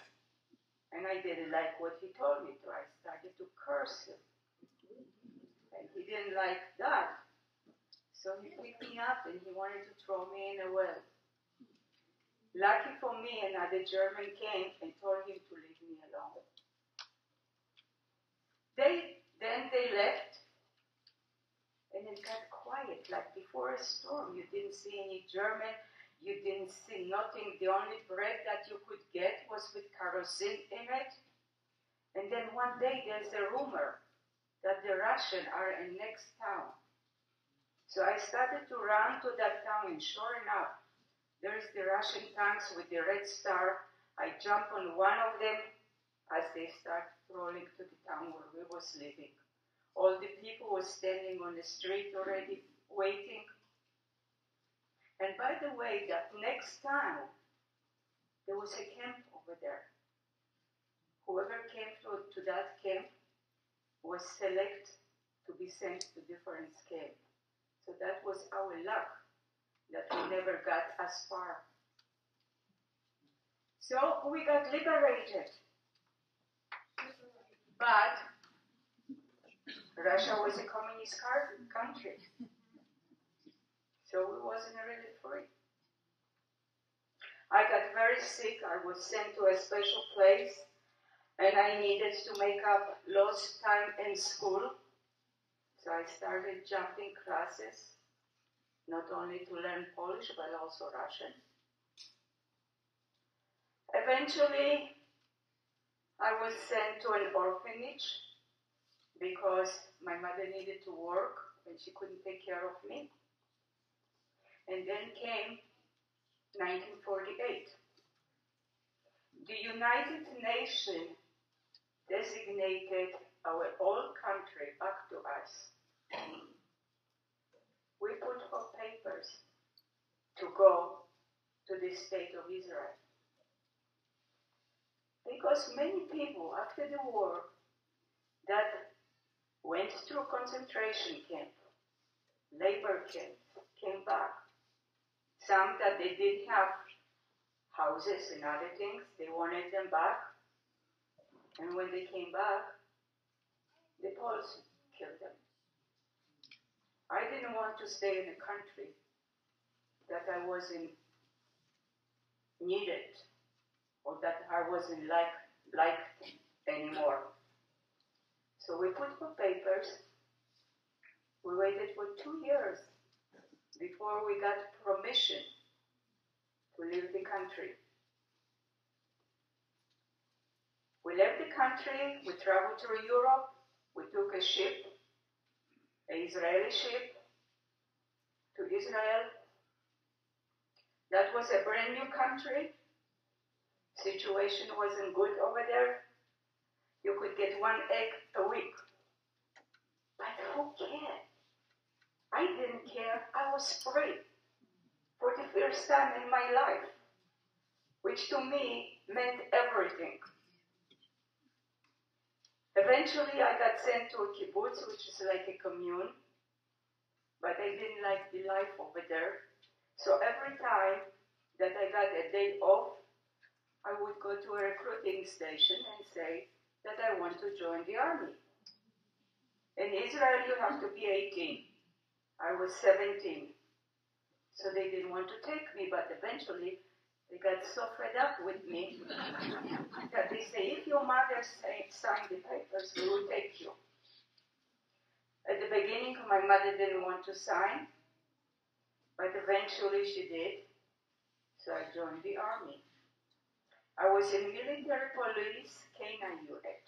Speaker 1: And I didn't like what he told me to. I started to curse him. And he didn't like that. So he picked me up and he wanted to throw me in a well. Lucky for me, another German came and told him to leave me alone. Then they left, and it got quiet, like before a storm. You didn't see any German, you didn't see nothing. The only bread that you could get was with kerosene in it. And then one day there's a rumor that the Russians are in next town. So I started to run to that town, and sure enough, there is the Russian tanks with the red star. I jump on one of them as they start rolling to the town where we was living. All the people were standing on the street already waiting. And by the way, that next town, there was a camp over there. Whoever came to that camp was selected to be sent to different camps. So that was our luck, that we never got as far. So we got liberated. But Russia was a communist country. So we wasn't really free. I got very sick. I was sent to a special place, and I needed to make up lost time in school. So I started jumping classes, not only to learn Polish, but also Russian. Eventually, I was sent to an orphanage because my mother needed to work and she couldn't take care of me. And then came 1948. The United Nations designated our old country back to us. We put our papers to go to the state of Israel. Because many people after the war that went through concentration camp, labor camp, came back. Some that they didn't have houses and other things, they wanted them back. And when they came back, the Poles killed them. I didn't want to stay in a country that I wasn't needed or that I wasn't liked anymore. So we put for papers. We waited for 2 years before we got permission to leave the country. We left the country, we traveled through Europe, we took a ship, an Israeli ship, to Israel. That was a brand new country. Situation wasn't good over there. You could get 1 egg a week. But who cared? I didn't care. I was free for the first time in my life, which to me meant everything. Eventually, I got sent to a kibbutz, which is like a commune, but I didn't like the life over there. So every time that I got a day off, I would go to a recruiting station and say that I want to join the army. In Israel, you have to be 18. I was 17. So they didn't want to take me, but eventually they got so fed up with me that they say, if your mother signed the papers, we will take you. At the beginning, my mother didn't want to sign, but eventually she did. So I joined the army. I was in military police, K9 unit.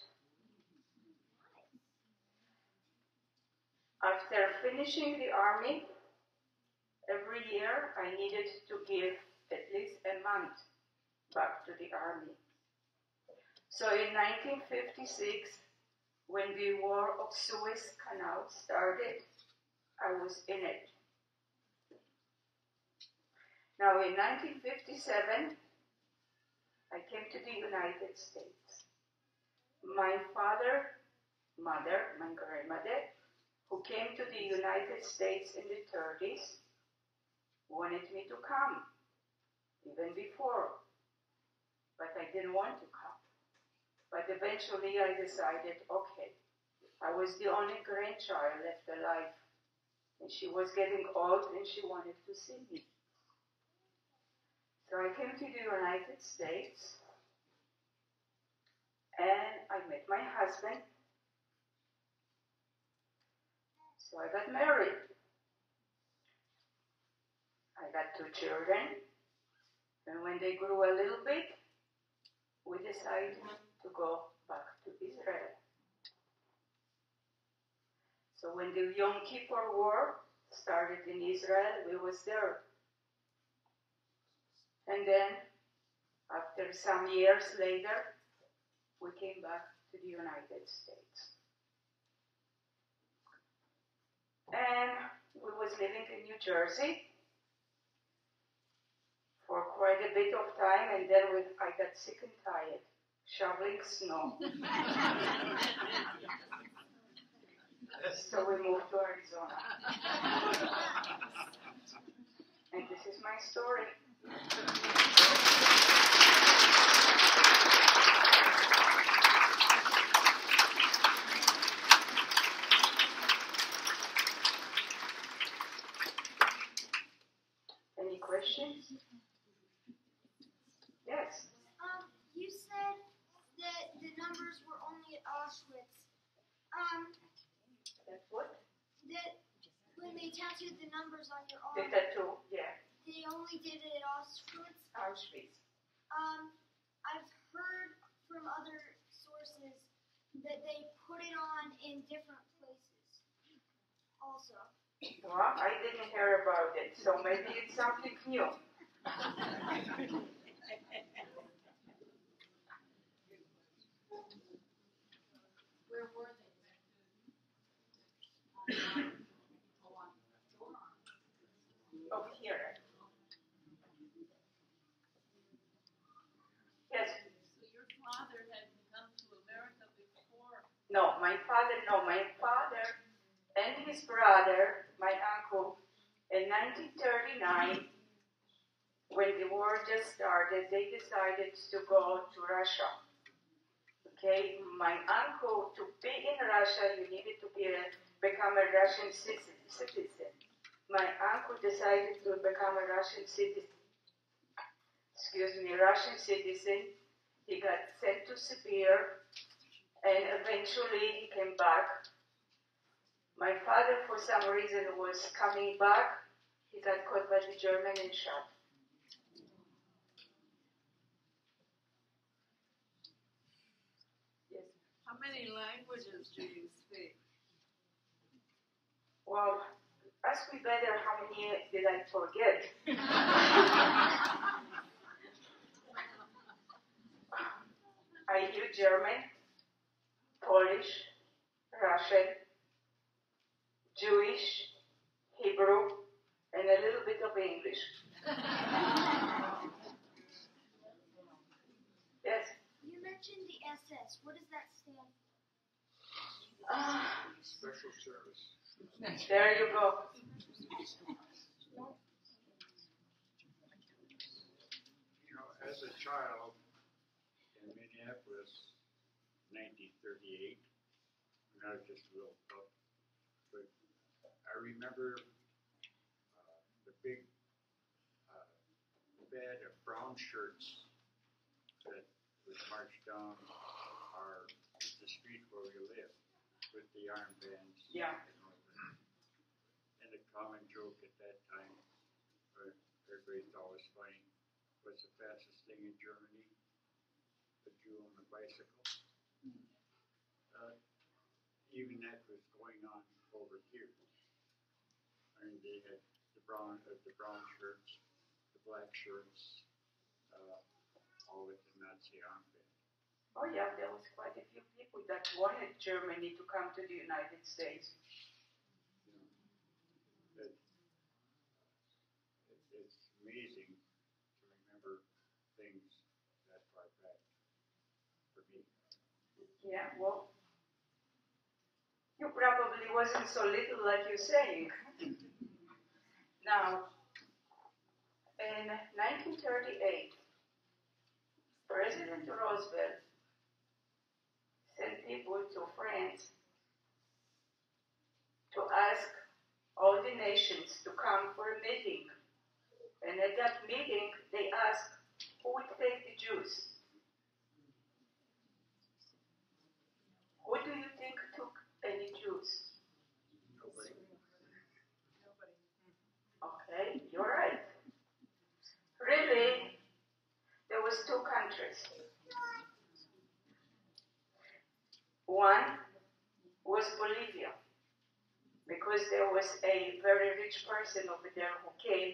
Speaker 1: After finishing the army, every year I needed to give at least a month back to the army. So in 1956, when the War of Suez Canal started, I was in it. Now in 1957, I came to the United States. My my grandmother, who came to the United States in the 30s, wanted me to come, even before, but I didn't want to come. But eventually I decided, okay, I was the only grandchild left alive, and she was getting old and she wanted to see me. So I came to the United States, and I met my husband. So I got married. I got 2 children, and when they grew a little bit, we decided to go back to Israel. So when the Yom Kippur War started in Israel, we was there. And then, after some years later, we came back to the United States. And we was living in New Jersey for quite a bit of time, and then I got sick and tired shoveling snow. So we moved to Arizona. And this is my story. Any questions? Yes.
Speaker 2: You said that the numbers were only at Auschwitz.
Speaker 1: That's what?
Speaker 2: That when they tattooed the numbers on your
Speaker 1: The
Speaker 2: arm,
Speaker 1: tattoo, yeah.
Speaker 2: they only did it at Auschwitz.
Speaker 1: Auschwitz.
Speaker 2: I've heard from other sources that they put it on in different places. also.
Speaker 1: Well, I didn't hear about it, so maybe it's something new.
Speaker 3: Where were they?
Speaker 1: Of here. Yes.
Speaker 3: So your father had come to America before?
Speaker 1: No, my father and his brother, my uncle, in 1939, when the war just started, they decided to go to Russia. Okay, my uncle, to be in Russia, you needed to become a Russian citizen. My uncle decided to become a Russian citizen. He got sent to Sibir, and eventually he came back. My father, for some reason, was coming back. He got caught by the German and shot. Yes.
Speaker 3: How many languages do you speak?
Speaker 1: Well, ask me better how many did I forget. I knew German, Polish, Russian, Jewish, Hebrew, and a little bit of English. Yes?
Speaker 2: You mentioned the SS. What does that stand
Speaker 4: Special service.
Speaker 1: There you go.
Speaker 4: You know, as a child in Minneapolis, 1938, when I was just a little pup, but I remember the big bed of brown shirts that was marched down the street where we lived with the armbands.
Speaker 1: Yeah.
Speaker 4: And the common joke at that time, everybody thought was funny, was the fastest thing in Germany, the Jew on the bicycle. Even that was going on over here. I mean, they had the brown shirts, the black shirts, all with the Nazi armband.
Speaker 1: Oh yeah, there was quite a few people that wanted Germany to come to the United States.
Speaker 4: It's amazing to remember things that far back for me.
Speaker 1: Yeah, well, you probably wasn't so little like you're saying. Now, in 1938, President Roosevelt sent people to France to ask all the nations to come for a meeting. And at that meeting, they asked, who would take the Jews? Who do you think took any Jews?
Speaker 4: Nobody.
Speaker 1: Okay, you're right. Really, there was two countries. One was Bolivia, because there was a very rich person over there who came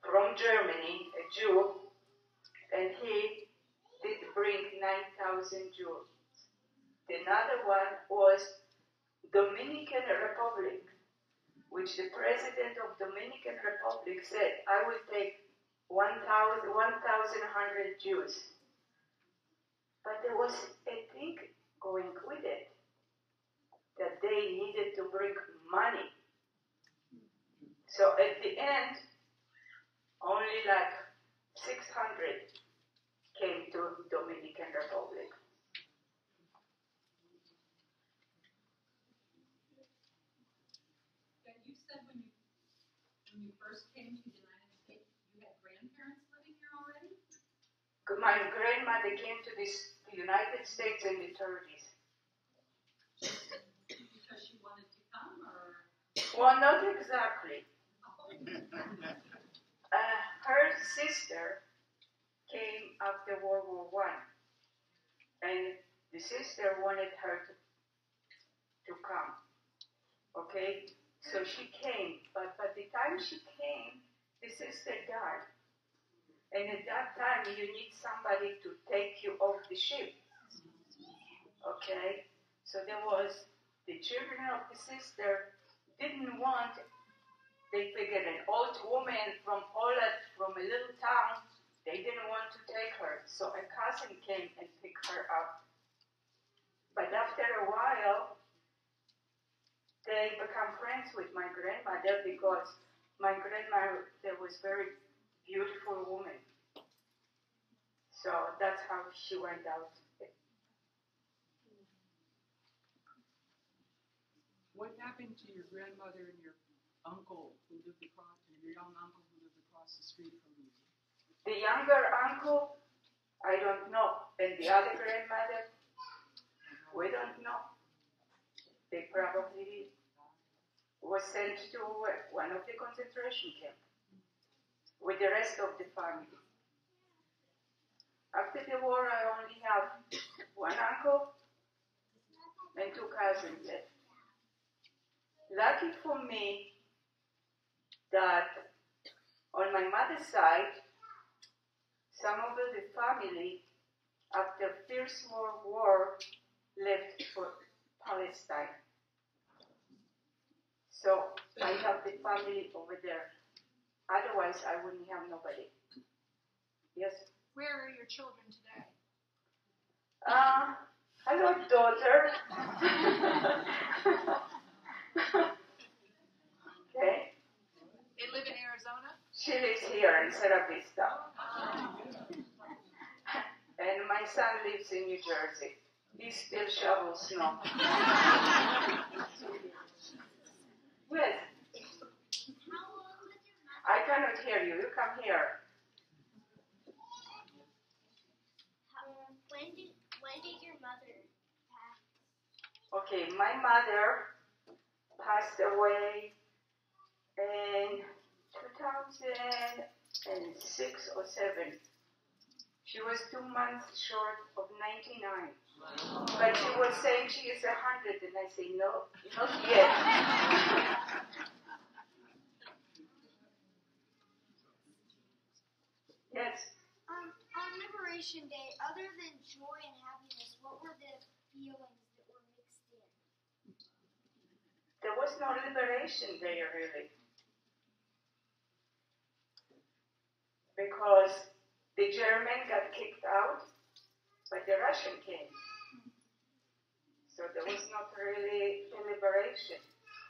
Speaker 1: from Germany, a Jew, and he did bring 9,000 Jews. Another one was Dominican Republic, which the president of Dominican Republic said, I will take 1,100 Jews. But there was a thing going with it, that they needed to bring money. So at the end, only like 600 came to Dominican Republic.
Speaker 3: You said when you first came to the United States, you had grandparents living here already?
Speaker 1: My grandmother came to the United States in the 30s.
Speaker 3: Because she wanted to come, or?
Speaker 1: Well, not exactly. Her sister came after World War I, and the sister wanted her to come. Okay, so she came, but by the time she came, the sister died. And at that time, you need somebody to take you off the ship. Okay, so there was the children of the sister didn't want. They figured an old woman from Poland, from a little town, they didn't want to take her. So a cousin came and picked her up. But after a while, they become friends with my grandmother because my grandmother was a very beautiful woman. So that's how she went out.
Speaker 5: What happened to your grandmother and your uncle who lived across, and your young uncle who lived across the street from you?
Speaker 1: The younger uncle, I don't know. And the other grandmother, we don't know. They probably was sent to one of the concentration camps with the rest of the family. After the war, I only have one uncle and two cousins left. Lucky for me that on my mother's side, some of the family after First World War left for Palestine. So I have the family over there. Otherwise, I wouldn't have nobody. Yes?
Speaker 3: Where are your children today?
Speaker 1: Hello, daughter. Okay.
Speaker 3: They live in Arizona?
Speaker 1: She lives here in Vista. And my son lives in New Jersey. He still shovels snow. Yes. I cannot hear you. You come here.
Speaker 2: When did your mother pass?
Speaker 1: Okay, my mother passed away in 2006 or 7. She was 2 months short of 99. But she was saying she is 100, and I say, no, not yet. Yes.
Speaker 2: On Liberation Day, other than joy and happiness, what were the feelings that were mixed in?
Speaker 1: There was no liberation there, really. Because the German got kicked out, but the Russian came. So there was not really a liberation.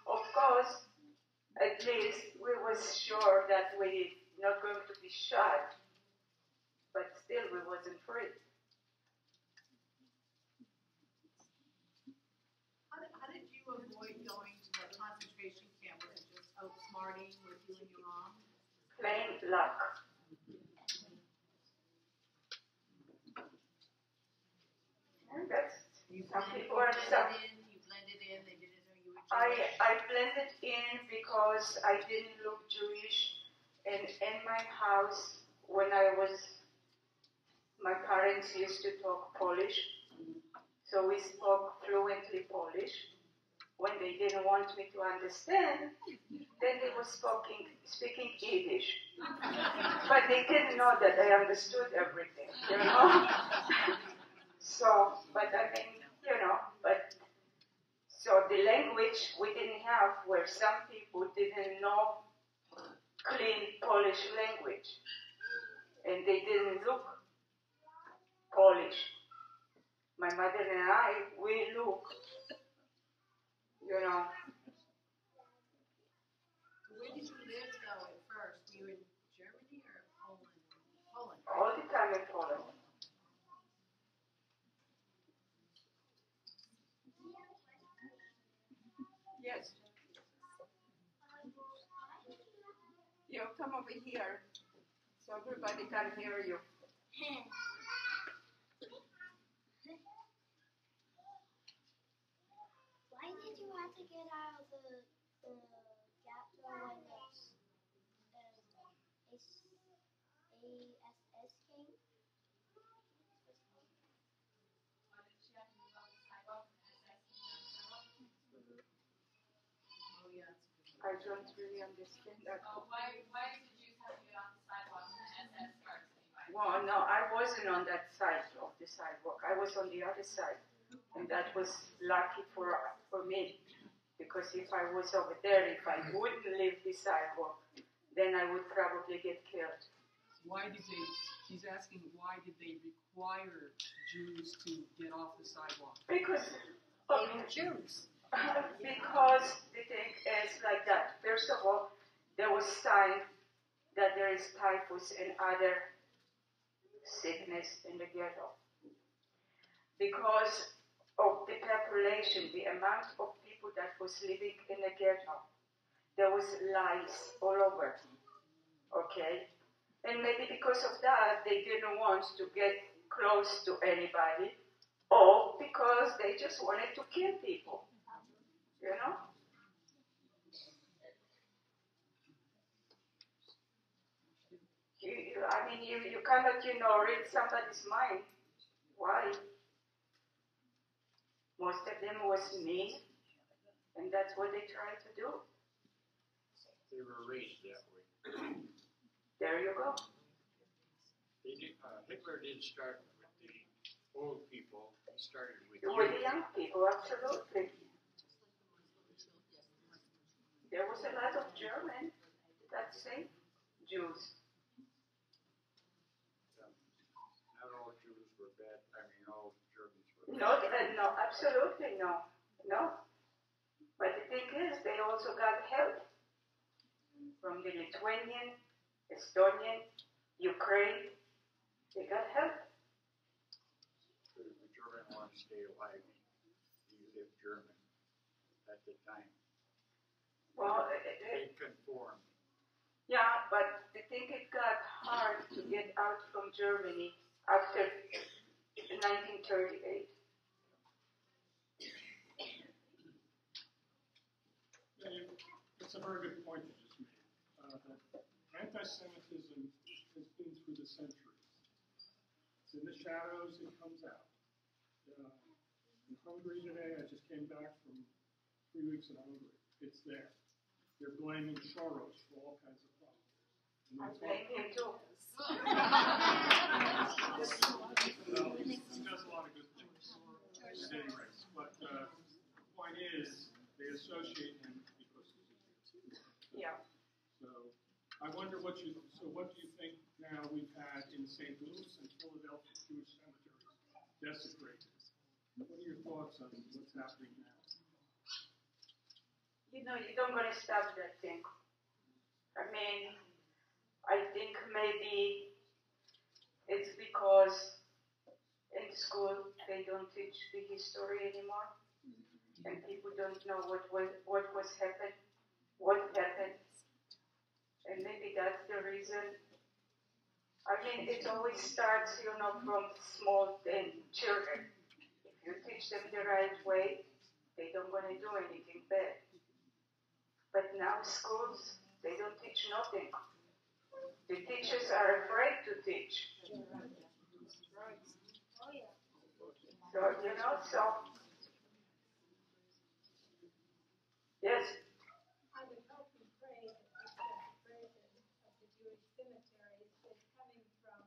Speaker 1: Of course, at least we was sure that we not going to be shot, but still we wasn't free.
Speaker 3: How did you avoid going to the concentration camp? Was it just outsmarting with you and your mom?
Speaker 1: Plain luck. And that's some people are some.
Speaker 3: You blended in, they didn't know you were Jewish.
Speaker 1: I blended in because I didn't look Jewish, and in my house when I was, my parents used to talk Polish, so we spoke fluently Polish. When they didn't want me to understand, then they were speaking Yiddish. But they didn't know that I understood everything, you know? So, but I mean, you know, but, so the language we didn't have where some people didn't know clean Polish language. And they didn't look Polish. My mother and I, we look, you know.
Speaker 3: Where did you live, though, at first? Were you in Germany or Poland? Poland.
Speaker 1: All the time in Poland. Yes. You come over here so everybody can hear you.
Speaker 2: Why did you have to get out of the ghetto when ASS came?
Speaker 3: Yeah.
Speaker 1: I don't really understand that.
Speaker 6: Why did the Jews have to get off the sidewalk when the SS starts anyway?
Speaker 1: Well, no, I wasn't on that side of the sidewalk. I was on the other side. And that was lucky for me. Because if I was over there, if I wouldn't leave the sidewalk, then I would probably get killed.
Speaker 5: He's asking why did they require Jews to get off the sidewalk?
Speaker 1: Because
Speaker 2: They were Jews.
Speaker 1: because the thing is like that. First of all, there was sign that there is typhus and other sickness in the ghetto. Because of the population, the amount of people that was living in the ghetto, there was lice all over. Okay? And maybe because of that, they didn't want to get close to anybody, or because they just wanted to kill people. You know? You cannot, read somebody's mind. Why? Most of them was mean, and that's what they try to do.
Speaker 4: They were raised that way.
Speaker 1: There you go.
Speaker 4: Hitler didn't start with the old people. He started with
Speaker 1: With the young people, absolutely. There was a lot of German that say Jews.
Speaker 4: Not all Jews were bad. All Germans were bad.
Speaker 1: No, absolutely no. But the thing is, they also got help from the Lithuanian, Estonian, Ukraine. They got help.
Speaker 4: The German wanted to stay alive. He lived German at the time.
Speaker 1: Well,
Speaker 4: They conformed.
Speaker 1: yeah, but I think it got hard to get out from Germany after 1938.
Speaker 7: That's a very good point you just made. That anti-Semitism has been through the centuries. It's in the shadows, it comes out. In Hungary today, I just came back from 3 weeks in Hungary. It's there. They're blaming Soros for all kinds of problems.
Speaker 1: I blame him too.
Speaker 7: Well, he does a lot of good things. At any rate, but the point is, they associate him because he's a Jew.
Speaker 1: Yeah.
Speaker 7: So I wonder what do you think now we've had in St. Louis and Philadelphia Jewish cemeteries desecrated? What are your thoughts on what's happening now?
Speaker 1: You don't going to stop that thing. I think maybe it's because in school they don't teach the history anymore, and people don't know what happened, and maybe that's the reason. It always starts, from small children. If you teach them the right way, they don't want to do anything bad. But now schools, they don't teach nothing. The teachers are afraid to teach. So, yes.
Speaker 8: I would hope and pray that this desecration of the Jewish cemeteries is coming from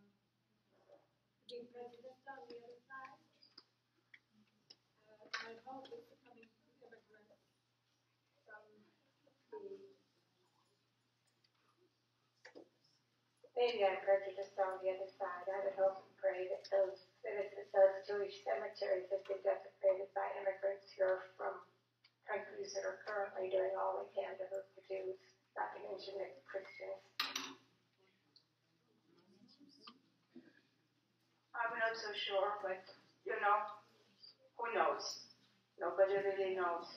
Speaker 8: being prejudiced on the other side. I hope it's coming from immigrants from
Speaker 9: Maybe I'm prejudiced on the other side. I would hope and pray that those Jewish cemeteries have been desecrated by immigrants who are from countries that are currently doing all they can to hurt the Jews, not to mention the Christians.
Speaker 1: I'm not so sure, but, who knows? Nobody really knows.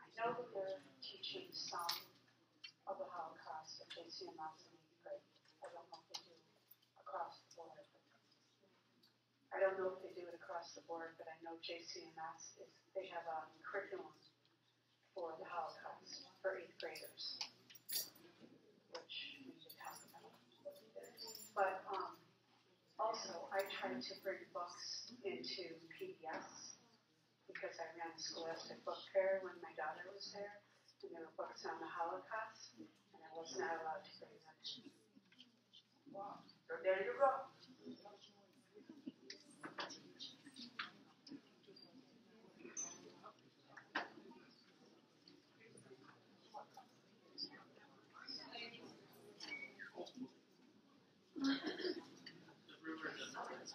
Speaker 1: I know that they're teaching some of the Holocaust at JC and but I don't know if they do across the board. I don't know if they do it across the board, but I know JCMS they have a curriculum for the Holocaust. for 8th graders, which we should talk about. But also, I tried to bring books into PBS because I ran a scholastic book fair when my daughter was there, and there were books on the Holocaust, and I was not allowed to bring them in. Wow. So there you go.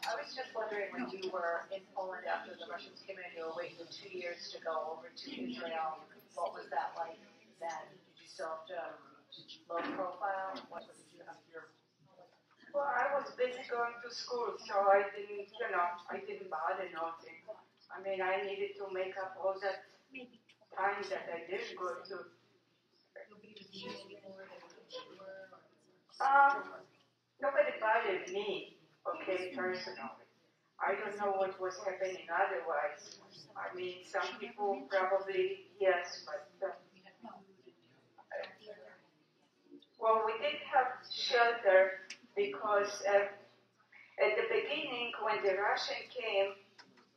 Speaker 3: I was just wondering, when you were in Poland after the Russians came in, you were waiting 2 years to go over to Israel. What was that like then? Did you still have to low profile? What did you have to?
Speaker 1: Well, I was busy going to school, so I didn't bother nothing. I mean, I needed to make up all that time that I didn't go to. Nobody bothered me, okay, personally. I don't know what was happening otherwise. I mean, some people probably, yes, but... well, we did have shelter because at the beginning, when the Russian came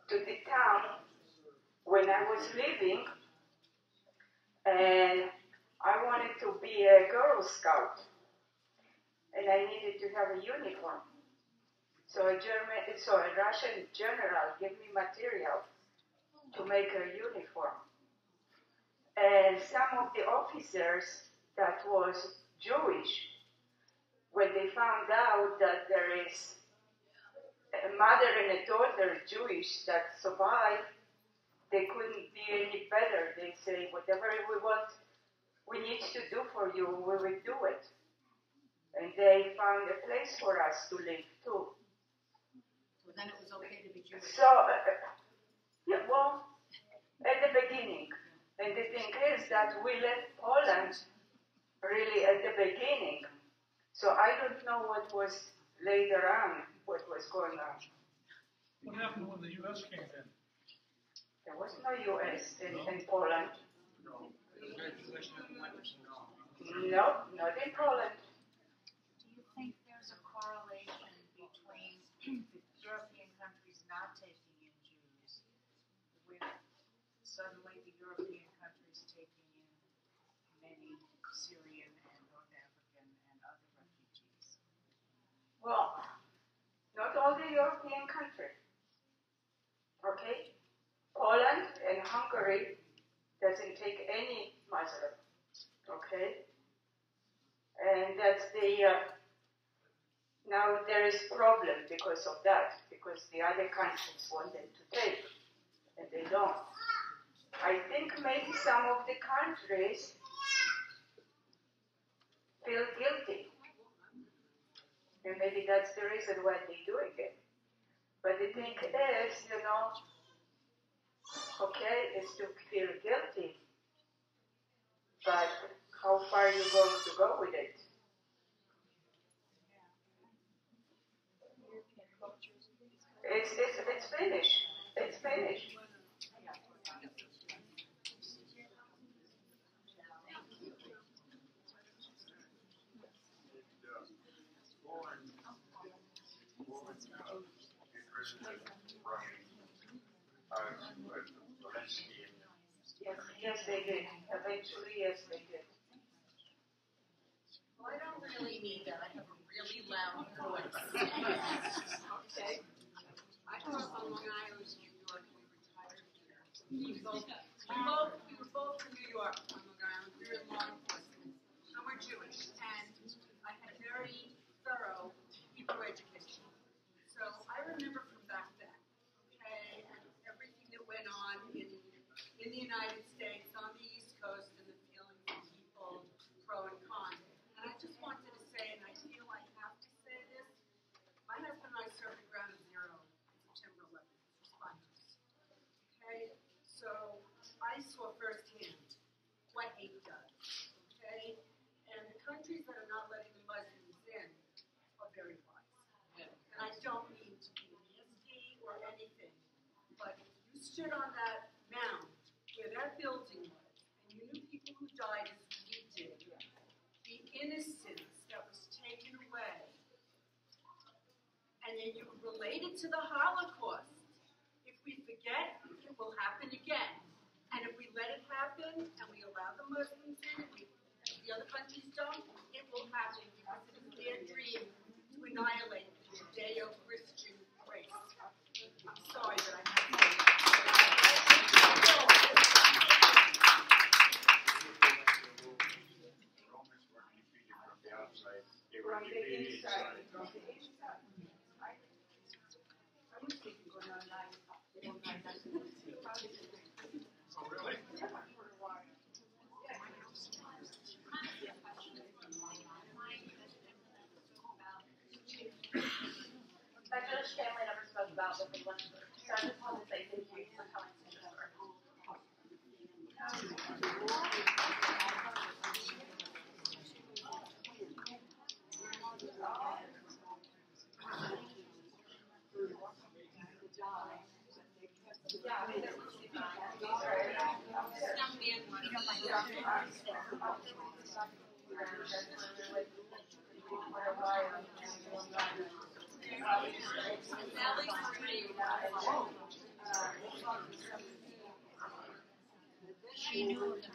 Speaker 1: to the town, when I was living, and I wanted to be a Girl Scout, and I needed to have a uniform. So a Russian general gave me material to make a uniform. And some of the officers that was Jewish, when they found out that there is a mother and a daughter Jewish that survived, they couldn't be any better. They say, whatever we need to do for you, we will do it. And they found a place for us to live too.
Speaker 3: So then it was okay to be Jewish.
Speaker 1: So, yeah, well, at the beginning. And the thing is that we left Poland really at the beginning. So I don't know what was later on, what was going on.
Speaker 7: What happened when the U.S. came in?
Speaker 1: There was no U.S. in Poland.
Speaker 7: No.
Speaker 1: No, not in Poland.
Speaker 10: Do you think there's a correlation between European countries not taking in Jews with suddenly the European countries taking in many Syrian and North African and other refugees?
Speaker 1: Well, not all the European countries. Okay? Poland and Hungary doesn't take any Muslim. Okay? And that's now there is problem because of that, because the other countries want them to take, and they don't. I think maybe some of the countries feel guilty, and maybe that's the reason why they're doing it. But the thing is, okay, is to feel guilty, but how far are you going to go with it? It's finished. It's finished. Yes, they did. Eventually, yes, they did.
Speaker 3: Well, I don't really need that. I have a really loud voice. Okay. I grew up on Long Island, New York. We retired here. We were both from New York on Long Island. We were in law enforcement. And we're Jewish. And I had very thorough Hebrew education. So I remember from back then, okay, and everything that went on in the United States, on the East Coast, and the feelings of people, pro and con. And I just wanted to say, and I feel I have to say this, my husband and I served at Ground Zero September 11th, responders. Okay? So I saw firsthand what hate does. Okay? And the countries that are not letting the Muslims in are very wise. And I don't mean to be nasty or anything, but if you stood on that mound where that building was, and you knew people people who died as we did, the innocence that was taken away, and then you relate it to the Holocaust. If we forget, it will happen again. And if we let it happen, and we allow the Muslims in, and the other countries don't, it will happen because it is their dream to annihilate the Judeo-Christian race. I'm sorry that I have to say that.
Speaker 4: Romans were defeated from the outside. They were defeated inside.
Speaker 7: Oh, really?
Speaker 11: Becca's family never spoke about what they went through, so I just want to say thank you for coming to the story.
Speaker 10: She knew of the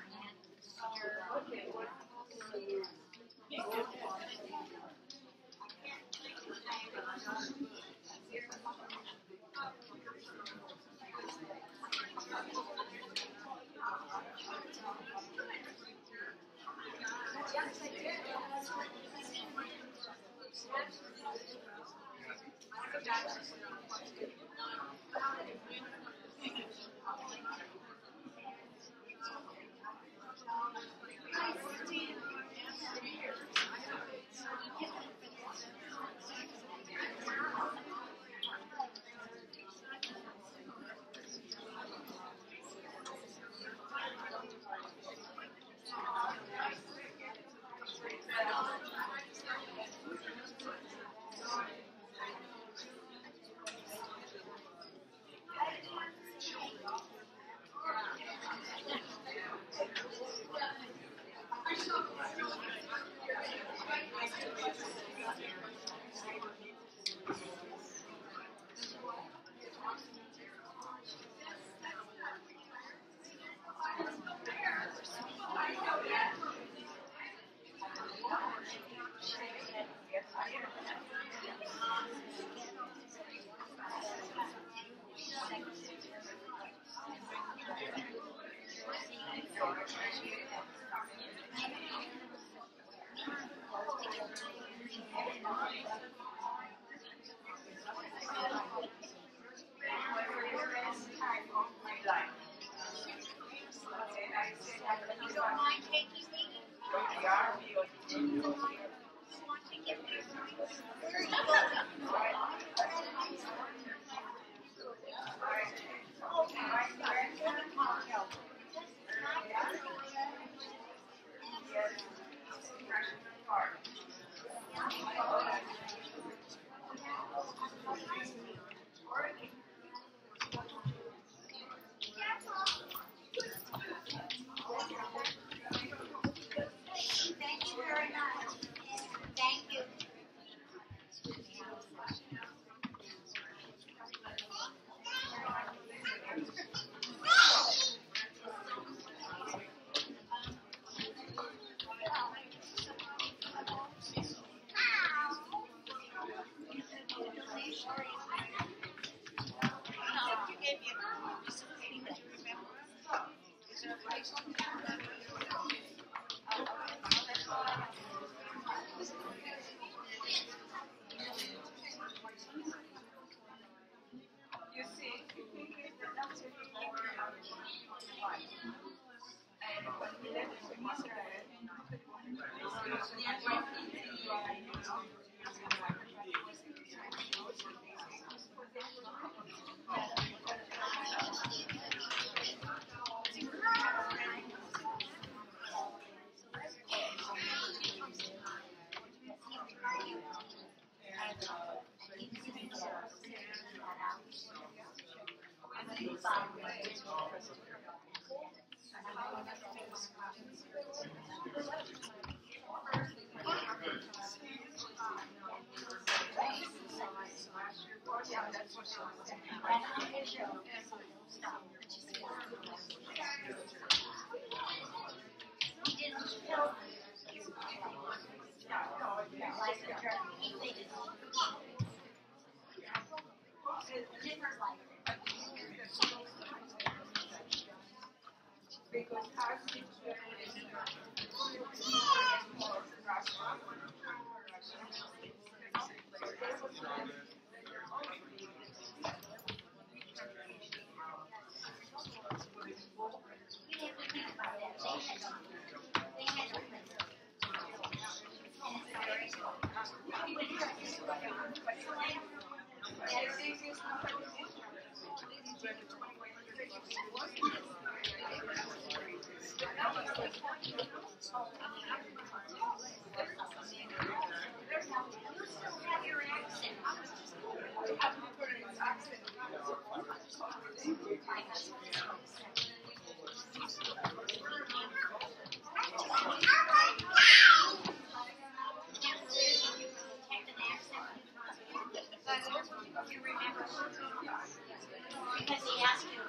Speaker 2: Because he asked you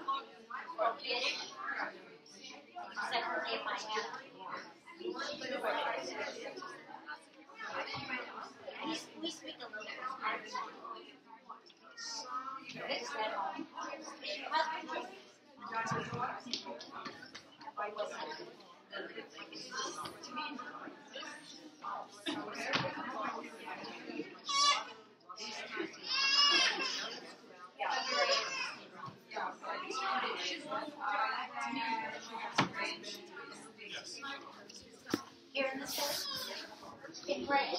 Speaker 2: for Yiddish. He said, if I had we speak a little bit. It's at home. Here in the States, in red.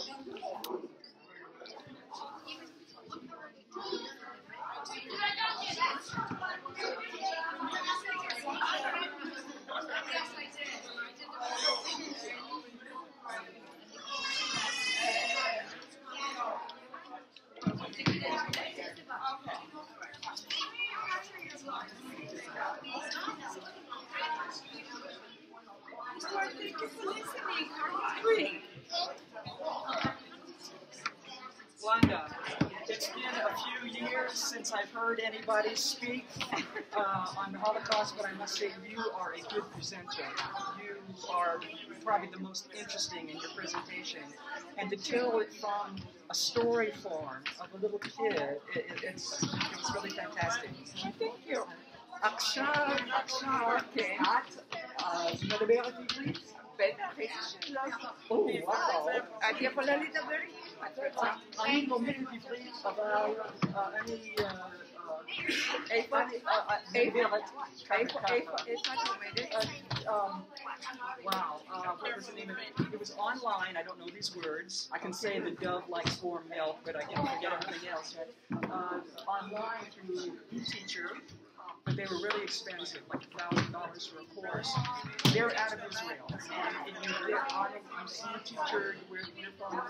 Speaker 12: Wanda, it's been a few years since I've heard anybody speak on the Holocaust, but I must say you are a good presenter. You are probably the most interesting in your presentation. And to tell it from a story form of a little kid, it's really fantastic.
Speaker 13: Thank you. עכשיו כמעט מדברת עברית? בטח, איזה שאלה. או, וואו. את יכולה לדבר איתי? את רוצה?
Speaker 12: אני לומדת עברית, אבל אני...
Speaker 13: איפה את לומדת?
Speaker 12: Wow, what was the name of it? It was online. I don't know these words. I can say the dove likes warm milk, but I can forget everything else. Online through eTeacher, but they were really expensive, like $1,000 for a course. They're out of Israel, and you get on it, you see a teacher, you wear earphones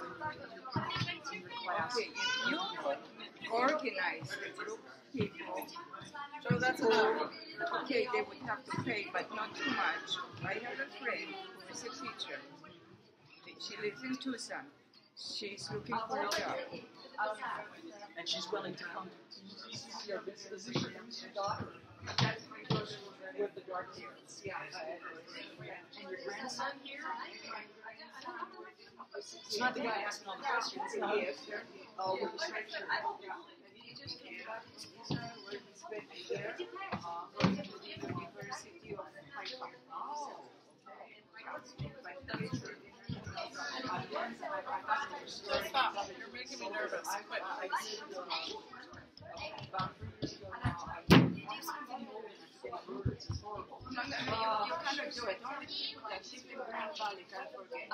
Speaker 12: in your class.
Speaker 13: Okay, if you organize a group of people,
Speaker 5: So that's enough.
Speaker 13: okay, they would have to pay, but not too much. I have a friend who is a teacher. She lives in Tucson. She's looking for a job.
Speaker 12: And she's willing to come. Is this your daughter? With the dark hair. Yeah. And your grandson here? It's not the guy asking all the questions. No. Oh, with the striped shirt. Yeah.
Speaker 13: He just came back from Israel where he spent a year going to the University of Haifa.
Speaker 12: Oh.
Speaker 5: Stop. You're making me nervous. Quit.
Speaker 12: About 3 years ago now, I
Speaker 13: You cannot do it. Only people that live in Grand Valley can forget.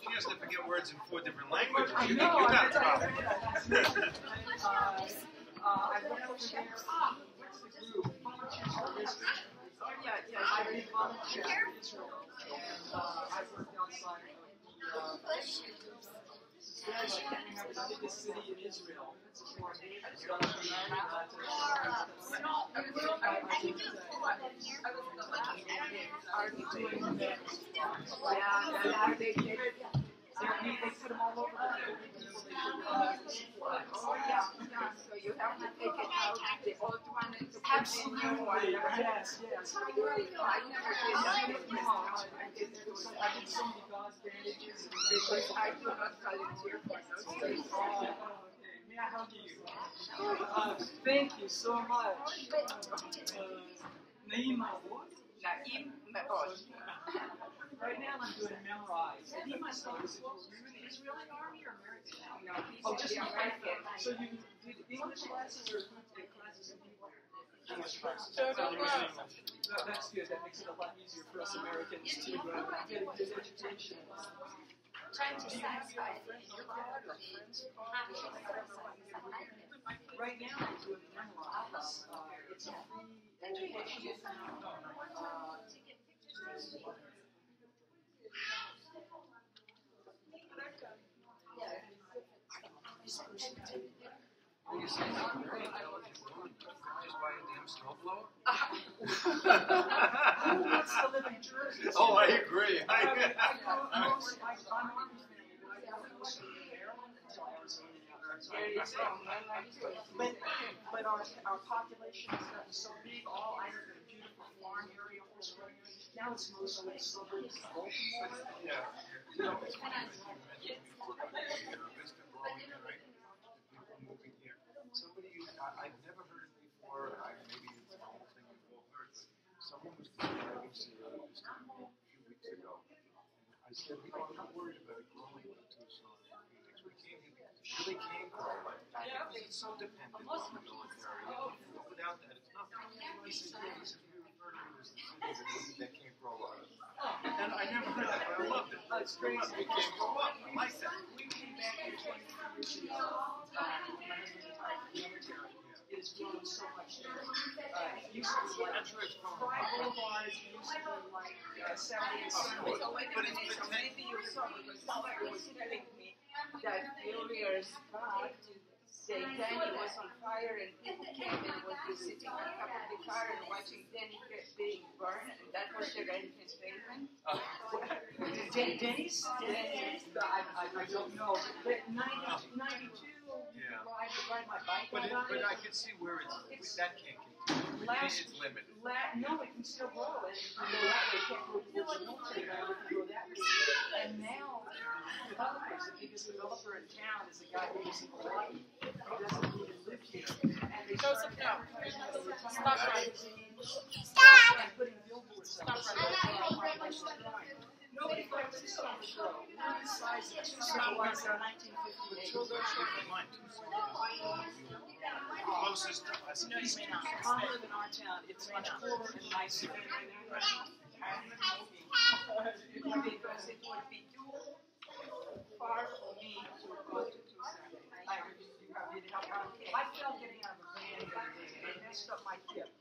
Speaker 14: She has to forget words in 4 different languages.
Speaker 12: I
Speaker 14: You
Speaker 12: know,
Speaker 14: got a problem.
Speaker 12: I went over there. What's the group? I did volunteer in Israel, and I worked outside of the. I can't remember the biggest city in Israel. They put them all over
Speaker 13: So you have to take it out, the old one, and to put in
Speaker 12: Absolutely.
Speaker 13: new one.
Speaker 12: Yes.
Speaker 13: I never did that.
Speaker 12: I did so many gauze bandages.
Speaker 13: Because I do not volunteer for those things.
Speaker 12: May I help you? Thank you so much. Naima, what?
Speaker 13: נעים מאוד.
Speaker 12: Right now I'm doing memorize. And he must know, is it the Israeli army or American?
Speaker 13: No, he's
Speaker 12: Oh, just
Speaker 13: the American.
Speaker 12: So you did English classes or food classes in Hebrew? English classes. That's good. That makes it a lot easier for us Americans to get education.
Speaker 13: Trying to
Speaker 12: Do you have
Speaker 13: satisfy
Speaker 12: friends in college or friends in college? Right now I'm doing memorize. It's a free education.
Speaker 14: You say he's a very intelligent woman. Just buy a damn snowblower?
Speaker 12: Who wants to live in Jersey?
Speaker 14: Oh, I agree.
Speaker 12: I'm Army family, but I grew most of Maryland until Arizona. But our population has gotten so big, all I live in a beautiful farm area, now it's mostly suburbs of Baltimore.
Speaker 14: Yeah. You know, it's funny that you mentioned before about the Vista growing, right? The people moving here. Somebody, I've never heard it before. Maybe it's the whole thing we've all heard, but someone was describing Vista a few weeks ago. And I said, I'm not worried about it growing in Tucson or Phoenix. We came here because it really can grow like that. It's so dependent on the military. Without that, it's nothing. He said, we refer to it as the city that can't grow up. And I never heard that, but I loved it.
Speaker 12: It's crazy.
Speaker 14: We can't grow up. I like that.
Speaker 12: We came back here 23 years ago. It's grown so much here. It used to be like Pride Boulevard, used to be like Saturday and Sunday.
Speaker 13: So wait a minute, so maybe you saw, because somebody was telling me that few years back, the Danny was on fire and people came and was just sitting on top of the car and watching Danny being burned, and that was the rented statement.
Speaker 12: Denny's? I don't know. But 92, ride my bike.
Speaker 14: But I can see where that can't continue. It's limited.
Speaker 12: No, it can still grow. And if you go that way, it can't grow towards the military ground if you go that way. And now, developers, the biggest developer in town is a guy who lives in Hawaii. He doesn't even live here. And they
Speaker 3: Joseph, no. Stop right.
Speaker 12: Stop! And putting billboards up. Nobody likes to stop the show. One of the size of Tucson was in 1958.
Speaker 14: Closest to us.
Speaker 12: No, you may not. I live in our town. It's much cooler and nicer.
Speaker 13: Because it would be too far for me to go to Tucson.
Speaker 12: I felt getting out of a van the other day, and it messed up my hip.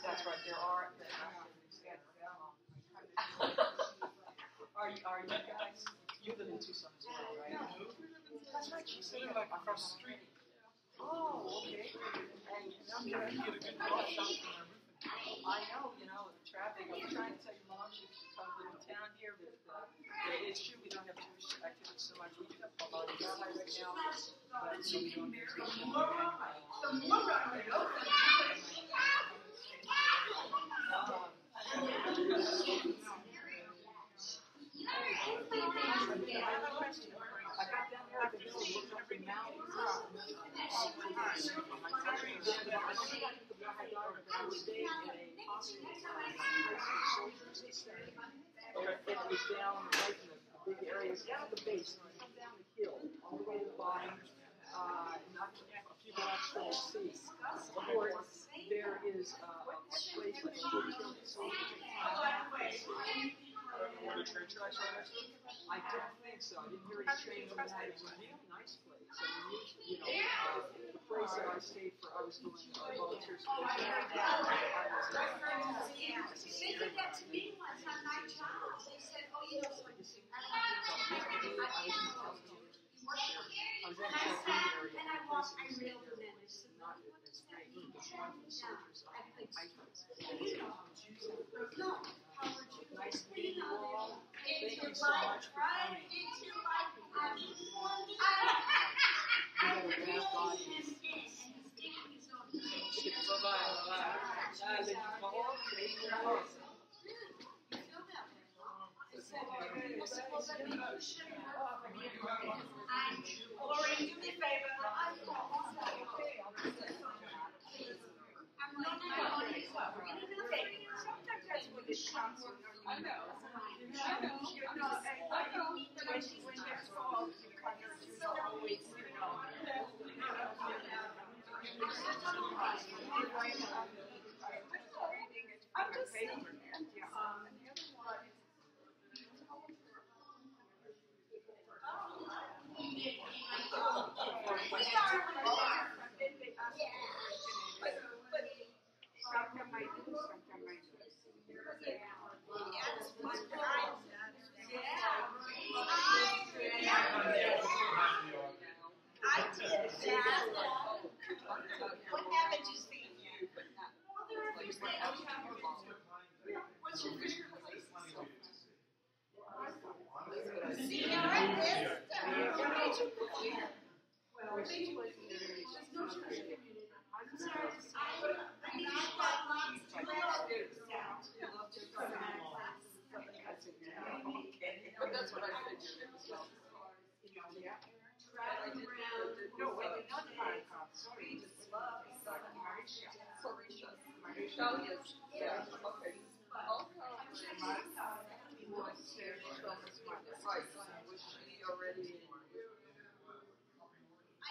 Speaker 12: That's right, there are. Are you guys? You live in Tucson as well, right? That's right. She's living like across the street. Oh, okay. And I'm trying to get a good golf shot from her. I know, the traffic. I'm trying to tell your mom she should come live in town here, but it's true we don't have Jewish activity so much. We do have a lot of Israeli right now, but so we don't have I got down there at the hill and looked up the mountains. I was staying in a hospital for soldiers and stuff. It was down right in the big areas, down at the base. You come down the hill, all the way to the bottom, not a few blocks from the sea. Of course, there is a place like a hotel that soldiers I don't think so. I didn't hear any train overnight. It was a really nice place. I mean, the place that I stayed for, I was doing volunteers for the
Speaker 2: They did that to me once on my job. They said, I don't want to you work here? And I walked, I really managed to not do this.
Speaker 12: Nice meeting you all. Thank you so much for coming.
Speaker 11: Lori, do me a favor.
Speaker 13: comes, you know. I know. When they're soft, you kind of always, you know. I'm just saying. Sometimes I do, sometimes I do.
Speaker 3: I did exactly. What haven't you seen yet? What's your favorite place? See, you're right, Vista. What made you move here? Well, what made you move here? There's no church community. I'm sorry. I mean, I've got lots to relatives.
Speaker 13: But that's what I figured. Traveling around. No, wait, not Maricop. Sorry, just love Mauritius. Mauritius. Yeah, okay. Maricop was there so much advice. Was she already?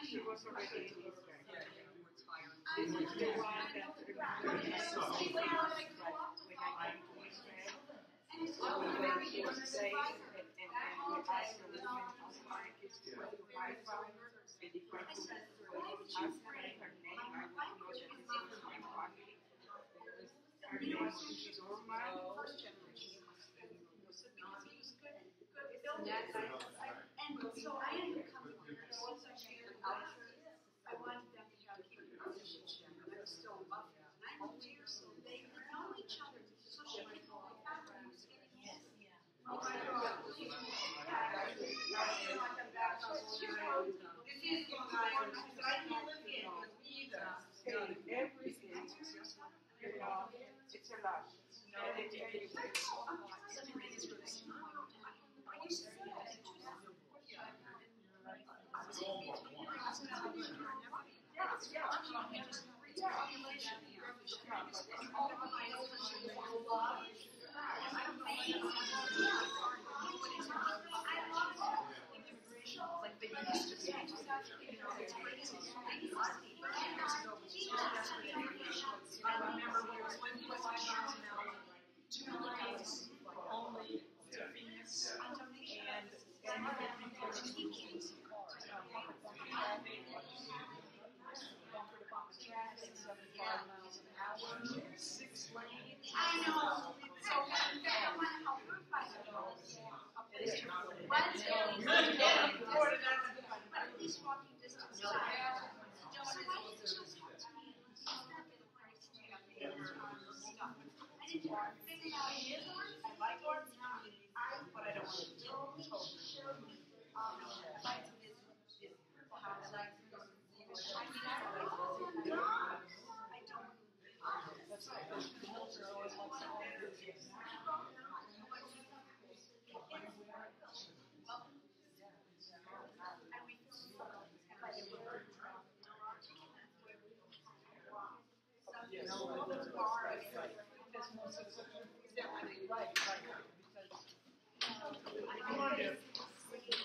Speaker 13: She was already in Israel. I went to Wanda when I came to Israel. She was safe, and we asked her when our kids to Wi-Fi, and if I could ask her her name, I would know that this was my family. Her name is Norma, first generation.
Speaker 3: And so I ended up coming here. I wanted them to have keep a relationship, and I was still in Buffalo. And I moved here, so they know each other. So she would go like that when I was getting yes, yeah.
Speaker 13: This is going on, because I can't live here, because we either say everything, you know, it's a lot. And it takes
Speaker 12: only to Phoenix and 6 lanes.
Speaker 3: I know. So I want to help her find it all. But at least walking distance. So why didn't you just talk to me? I didn't figure out his work. I like work, but I don't want to totally.
Speaker 12: That's right. The hills are always like so.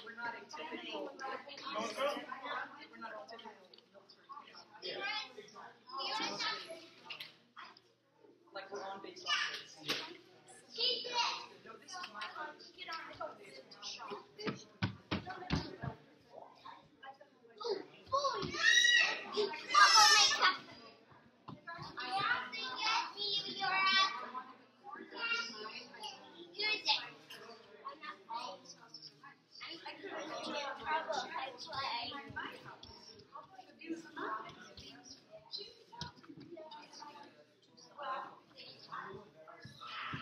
Speaker 10: We're not a typical.
Speaker 12: Like we're on base office.
Speaker 2: No, this is my phone. Get on the phone.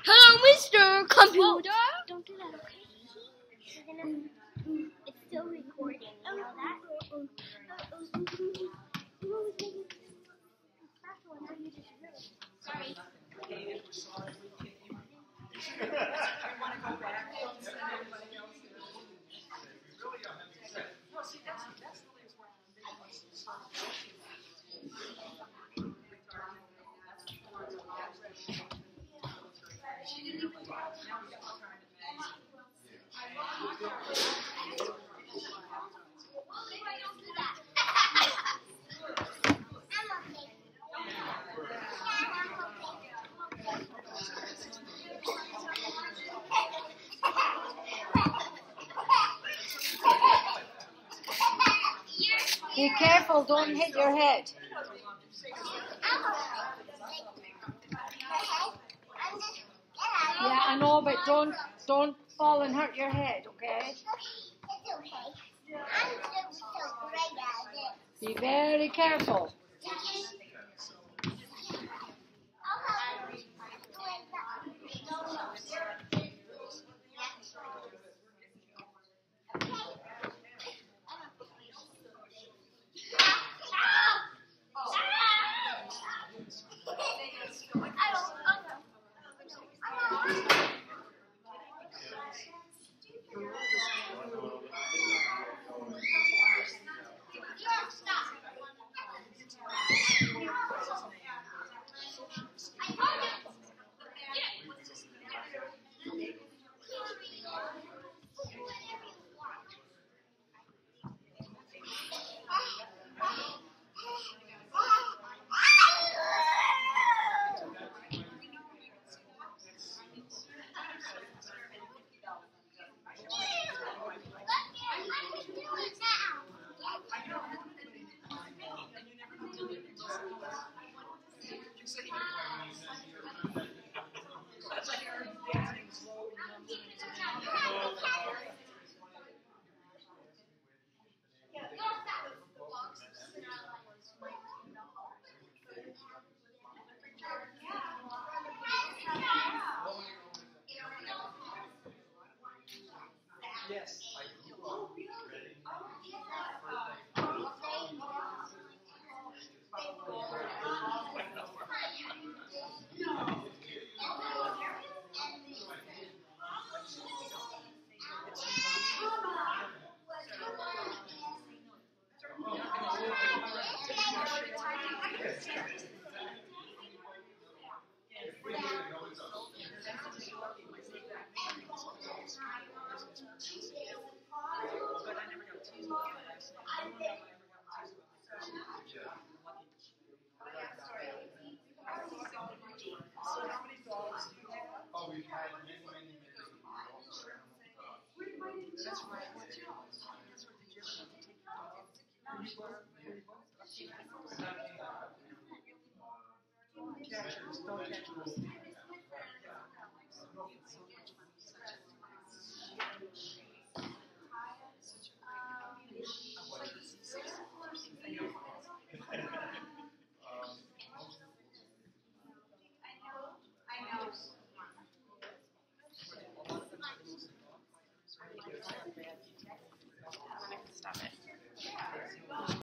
Speaker 15: Hello, Mr. Computer. Don't do that, okay? It's still recording, you know that? Sorry.
Speaker 12: I want to go back. Don't send anybody else there. No, see, that's the place where
Speaker 3: She didn't
Speaker 8: Be careful, don't hit your head. Yeah, I know, but don't fall and hurt your head, okay?
Speaker 15: It's okay. I'm so great at it.
Speaker 8: Be very careful.
Speaker 12: Yes. Catchers, don't catch them.